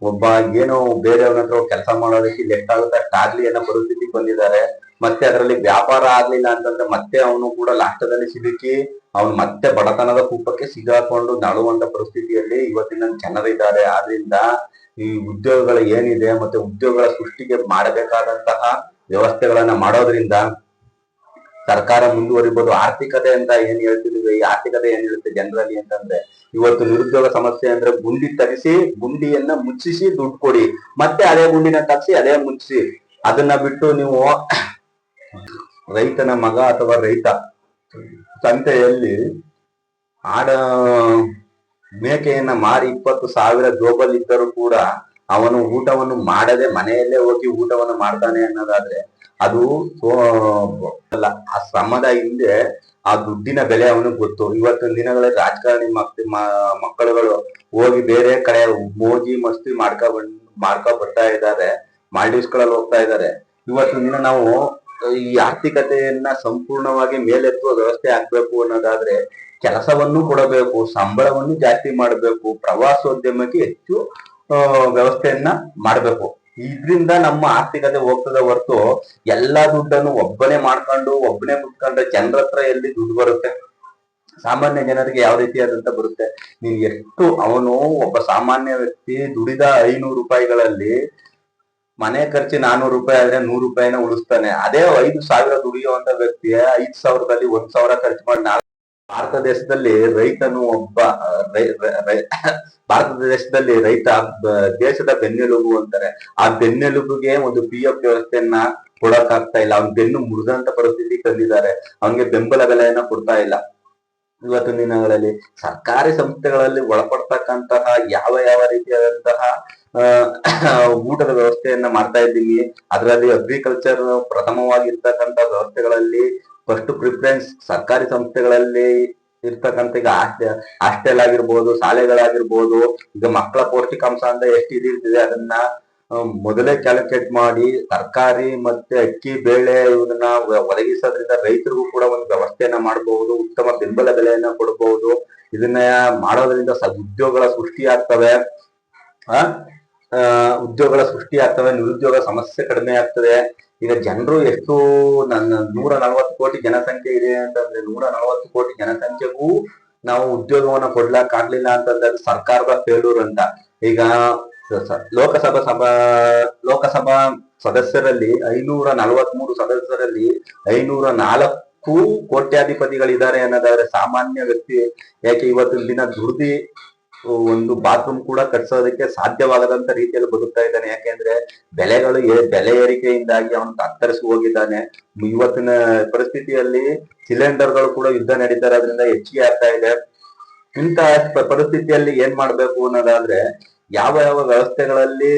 ಒಬ್ಬ ಏನೋ ಬೇರೆಯವ್ರ ಹತ್ರ ಕೆಲಸ ಮಾಡೋದಕ್ಕೆ ಲೆಕ್ಕಾಗುತ್ತೆ ಅಷ್ಟಾಗ್ಲಿ ಅನ್ನೋ ಪರಿಸ್ಥಿತಿ ಬಂದಿದ್ದಾರೆ. ಮತ್ತೆ ಅದರಲ್ಲಿ ವ್ಯಾಪಾರ ಆಗ್ಲಿಲ್ಲ ಅಂತಂದ್ರೆ ಮತ್ತೆ ಅವನು ಕೂಡ ಲಾಷ್ಟದಲ್ಲಿ ಸಿಲುಕಿ ಅವನು ಮತ್ತೆ ಬಡತನದ ಕೂಪಕ್ಕೆ ಸಿಗಾಕೊಂಡು ನಡುವಂತ ಪರಿಸ್ಥಿತಿಯಲ್ಲಿ ಇವತ್ತಿನ ಜನರಿದ್ದಾರೆ. ಆದ್ರಿಂದ ಈ ಉದ್ಯೋಗಗಳು ಏನಿದೆ ಮತ್ತೆ ಉದ್ಯೋಗಗಳ ಸೃಷ್ಟಿಗೆ ಮಾಡಬೇಕಾದಂತಹ ವ್ಯವಸ್ಥೆಗಳನ್ನ ಮಾಡೋದ್ರಿಂದ ಸರ್ಕಾರ ಮುಂದುವರಿಬಹುದು. ಆರ್ಥಿಕತೆ ಅಂತ ಏನ್ ಹೇಳ್ತಿದೀವಿ, ಈ ಆರ್ಥಿಕತೆ ಏನ್ ಹೇಳುತ್ತೆ ಜನರಲ್ಲಿ ಅಂತಂದ್ರೆ, ಇವತ್ತು ನಿರುದ್ಯೋಗ ಸಮಸ್ಯೆ ಅಂದ್ರೆ ಗುಂಡಿ ತರಿಸಿ ಗುಂಡಿಯನ್ನ ಮುಚ್ಚಿಸಿ ದುಡ್ಡು ಕೊಡಿ, ಮತ್ತೆ ಅದೇ ಗುಂಡಿನ ತರಿಸಿ ಅದೇ ಮುಚ್ಚಿಸಿ. ಅದನ್ನ ಬಿಟ್ಟು ನೀವು ರೈತನ ಮಗ ಅಥವಾ ರೈತ ಸಂತೆಯಲ್ಲಿ ಮೇಕೆಯನ್ನ ಮಾರಿ 20,000 ಜೋಬಲ್ ಇದ್ದರೂ ಕೂಡ ಅವನು ಊಟವನ್ನು ಮಾಡದೆ ಮನೆಯಲ್ಲೇ ಹೋಗಿ ಊಟವನ್ನು ಮಾಡ್ತಾನೆ ಅನ್ನೋದಾದ್ರೆ ಅದು ಅಲ್ಲ. ಆ ಶ್ರಮದ ಹಿಂದೆ ಆ ದುಡ್ಡಿನ ಬೆಲೆ ಅವನಿಗೆ ಗೊತ್ತು. ಇವತ್ತಿನ ದಿನಗಳಲ್ಲಿ ರಾಜಕಾರಣಿ ಮಕ್ಕಳುಗಳು ಹೋಗಿ ಬೇರೆ ಕಡೆ ಮೋಜಿ ಮಸ್ತಿ ಮಾಡ್ಕೊ ಬರ್ತಾ ಇದ್ದಾರೆ, ಮಾಲ್ಡೀವ್ಸ್ಗಳಲ್ಲಿ ಹೋಗ್ತಾ ಇದ್ದಾರೆ. ಇವತ್ತಿನ ದಿನ ನಾವು ಈ ಆರ್ಥಿಕತೆಯನ್ನ ಸಂಪೂರ್ಣವಾಗಿ ಮೇಲೆತ್ತುವ ವ್ಯವಸ್ಥೆ ಆಗ್ಬೇಕು ಅನ್ನೋದಾದ್ರೆ ಕೆಲಸವನ್ನು ಕೊಡಬೇಕು, ಸಂಬಳವನ್ನು ಜಾಸ್ತಿ ಮಾಡಬೇಕು, ಪ್ರವಾಸೋದ್ಯಮಕ್ಕೆ ಹೆಚ್ಚು ವ್ಯವಸ್ಥೆಯನ್ನ ಮಾಡಬೇಕು. ಇದ್ರಿಂದ ನಮ್ಮ ಆರ್ಥಿಕತೆ ಹೋಗ್ತದೆ ಹೊರತು ಎಲ್ಲಾ ದುಡ್ಡನ್ನು ಒಬ್ಬನೇ ಮಾಡ್ಕೊಂಡು ಒಬ್ಬನೇ ಮುಟ್ಕೊಂಡ್ರೆ ಜನರ ಹತ್ರ ಎಲ್ಲಿ ದುಡ್ಡು ಬರುತ್ತೆ? ಸಾಮಾನ್ಯ ಜನರಿಗೆ ಯಾವ ರೀತಿಯಾದಂತ ಬರುತ್ತೆ? ನೀನ್ ಎಷ್ಟು ಅವನು ಒಬ್ಬ ಸಾಮಾನ್ಯ ವ್ಯಕ್ತಿ ದುಡಿದ 500 ರೂಪಾಯಿಗಳಲ್ಲಿ ಮನೆ ಖರ್ಚು 400 ರೂಪಾಯಿ ಆದ್ರೆ 100 ರೂಪಾಯಿನ ಉಳಿಸ್ತಾನೆ. ಅದೇ 5,000 ದುಡಿಯುವಂತ ವ್ಯಕ್ತಿ 5,000ದಲ್ಲಿ 1,000 ಖರ್ಚು ಮಾಡಿ ಭಾರತ ದೇಶದಲ್ಲಿ ರೈತ ದೇಶದ ಬೆನ್ನೆಲುಬು ಅಂತಾರೆ. ಆ ಬೆನ್ನೆಲುಬುಗೆ ಒಂದು PF ವ್ಯವಸ್ಥೆಯನ್ನ ಕೊಡಕ್ ಆಗ್ತಾ ಇಲ್ಲ. ಅವ್ನ ಬೆನ್ನು ಮುರಿದಂತ ಪರಿಸ್ಥಿತಿ ತಂದಿದ್ದಾರೆ. ಅವನಿಗೆ ಬೆಂಬಲ ಬೆಲೆಯನ್ನ ಕೊಡ್ತಾ ಇಲ್ಲ. ಇವತ್ತಿನ ದಿನಗಳಲ್ಲಿ ಸರ್ಕಾರಿ ಸಂಸ್ಥೆಗಳಲ್ಲಿ ಒಳಪಡ್ತಕ್ಕಂತಹ ಯಾವ ರೀತಿಯಾದಂತಹ ಊಟದ ವ್ಯವಸ್ಥೆಯನ್ನ ಮಾಡ್ತಾ ಇದ್ದೀವಿ. ಅದರಲ್ಲಿ ಅಗ್ರಿಕಲ್ಚರ್ ಪ್ರಥಮವಾಗಿರ್ತಕ್ಕಂಥ ವ್ಯವಸ್ಥೆಗಳಲ್ಲಿ ಫಸ್ಟ್ ಪ್ರಿಫರೆನ್ಸ್ ಸರ್ಕಾರಿ ಸಂಸ್ಥೆಗಳಲ್ಲಿ ಇರ್ತಕ್ಕಂಥ ಈಗ ಹಾಸ್ಟೆಲ್ ಆಗಿರ್ಬೋದು, ಶಾಲೆಗಳಾಗಿರ್ಬೋದು, ಈಗ ಮಕ್ಕಳ ಪೌಷ್ಟಿಕಾಂಶ ಅಂತ ಎಷ್ಟು ಇದಿರ್ತದೆ ಅದನ್ನ ಮೊದಲೇ ಕ್ಯಾಲ್ಕುಲೇಟ್ ಮಾಡಿ ತರಕಾರಿ ಮತ್ತೆ ಅಕ್ಕಿ ಬೇಳೆ ಇವನ್ನ ಒದಗಿಸೋದ್ರಿಂದ ರೈತರಿಗೂ ಕೂಡ ಒಂದು ವ್ಯವಸ್ಥೆಯನ್ನ ಮಾಡಬಹುದು, ಉತ್ತಮ ಬೆಂಬಲ ಬೆಲೆಯನ್ನ ಕೊಡಬಹುದು. ಇದನ್ನ ಮಾಡೋದ್ರಿಂದ ಉದ್ಯೋಗಗಳ ಸೃಷ್ಟಿ ಆಗ್ತವೆ, ನಿರುದ್ಯೋಗ ಸಮಸ್ಯೆ ಕಡಿಮೆ ಆಗ್ತದೆ. ಈಗ ಜನರು ಎಷ್ಟು 140 ಕೋಟಿ ಜನಸಂಖ್ಯೆ ಇದೆ ಅಂತಂದ್ರೆ 140 ಕೋಟಿ ಜನಸಂಖ್ಯೆಗೂ ನಾವು ಉದ್ಯೋಗವನ್ನ ಕೊಡ್ಲಕ್ ಆಗ್ಲಿಲ್ಲ ಅಂತಂದ್ರೆ ಸರ್ಕಾರದ ಫೇಲ್ಯೂರ್ ಅಂತ. ಈಗ ಲೋಕಸಭಾ ಸದಸ್ಯರಲ್ಲಿ 543 ಸದಸ್ಯರಲ್ಲಿ 504 ಕೋಟ್ಯಾಧಿಪತಿಗಳಿದ್ದಾರೆ ಅನ್ನೋದಾದ್ರೆ ಸಾಮಾನ್ಯ ವ್ಯಕ್ತಿ ಯಾಕೆ ಇವತ್ತಿನ ದಿನ ದುಡ್ದಿ ಒಂದು ಬಾತ್ರೂಮ್ ಕೂಡ ಕಟ್ಸೋದಕ್ಕೆ ಸಾಧ್ಯವಾಗದಂತ ರೀತಿಯಲ್ಲಿ ಬದುಕ್ತಾ ಇದ್ದಾನೆ? ಯಾಕೆಂದ್ರೆ ಬೆಲೆ ಏರಿಕೆಯಿಂದಾಗಿ ಅವನು ತತ್ತರಿಸಿ ಹೋಗಿದ್ದಾನೆ. ಇವತ್ತಿನ ಪರಿಸ್ಥಿತಿಯಲ್ಲಿ ಸಿಲಿಂಡರ್ಗಳು ಕೂಡ ಯುದ್ಧ ನಡೀತಾರೆ, ಅದರಿಂದ ಹೆಚ್ಚಿಗೆ ಆಗ್ತಾ ಇದೆ. ಇಂತಹ ಪರಿಸ್ಥಿತಿಯಲ್ಲಿ ಏನ್ ಮಾಡ್ಬೇಕು ಅನ್ನೋದಾದ್ರೆ ಯಾವ ವ್ಯವಸ್ಥೆಗಳಲ್ಲಿ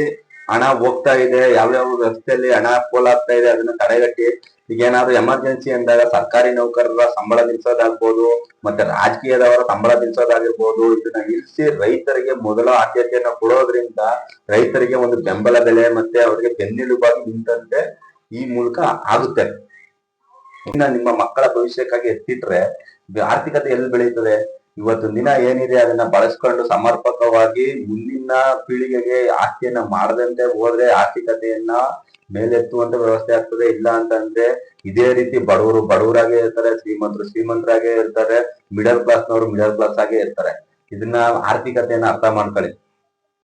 ಹಣ ಹೋಗ್ತಾ ಇದೆ, ಯಾವ್ಯಾವ ವ್ಯವಸ್ಥೆಯಲ್ಲಿ ಹಣ ಪೋಲಾಗ್ತಾ ಇದೆ ಅದನ್ನ ತಡೆಗಟ್ಟಿ ಈಗ ಏನಾದ್ರು ಎಮರ್ಜೆನ್ಸಿ ಅಂದಾಗ ಸರ್ಕಾರಿ ನೌಕರರ ಸಂಬಳ ನಿಲ್ಸೋದಾಗ್ಬೋದು, ಮತ್ತೆ ರಾಜಕೀಯದವರ ಸಂಬಳ ನಿಲ್ಸೋದಾಗಿರ್ಬೋದು, ಇದನ್ನ ನಿಲ್ಸಿ ರೈತರಿಗೆ ಮೊದಲ ಆದ್ಯತೆಯನ್ನ ಕೊಡೋದ್ರಿಂದ ರೈತರಿಗೆ ಒಂದು ಬೆಂಬಲ ಬೆಲೆ ಮತ್ತೆ ಅವರಿಗೆ ಬೆನ್ನೆಲುಬಾಗಿ ನಿಂತಂತೆ ಈ ಮೂಲಕ ಆಗುತ್ತೆ. ಇನ್ನ ನಿಮ್ಮ ಮಕ್ಕಳ ಭವಿಷ್ಯಕ್ಕಾಗಿ ಎತ್ತಿಟ್ರೆ ಆರ್ಥಿಕತೆ ಎಲ್ಲಿ ಬೆಳೀತದೆ? ಇವತ್ತಿನ ದಿನ ಏನಿದೆ ಅದನ್ನ ಬಳಸ್ಕೊಂಡು ಸಮರ್ಪಕವಾಗಿ ಮುಂದಿನ ಪೀಳಿಗೆಗೆ ಆಸ್ತಿಯನ್ನ ಮಾಡದಂತೆ ಹೋದ್ರೆ ಆರ್ಥಿಕತೆಯನ್ನ ಮೇಲೆತ್ತುವಂತ ವ್ಯವಸ್ಥೆ ಆಗ್ತದೆ. ಇಲ್ಲ ಅಂತಂದ್ರೆ ಇದೇ ರೀತಿ ಬಡವರು ಬಡವರಾಗೇ ಇರ್ತಾರೆ, ಶ್ರೀಮಂತರು ಶ್ರೀಮಂತರಾಗೇ ಇರ್ತಾರೆ, ಮಿಡಲ್ ಕ್ಲಾಸ್ನವರು ಮಿಡಲ್ ಕ್ಲಾಸ್ ಆಗೇ ಇರ್ತಾರೆ. ಇದನ್ನ ಆರ್ಥಿಕತೆಯನ್ನ ಅರ್ಥ ಮಾಡ್ಕೊಳ್ಳಿ.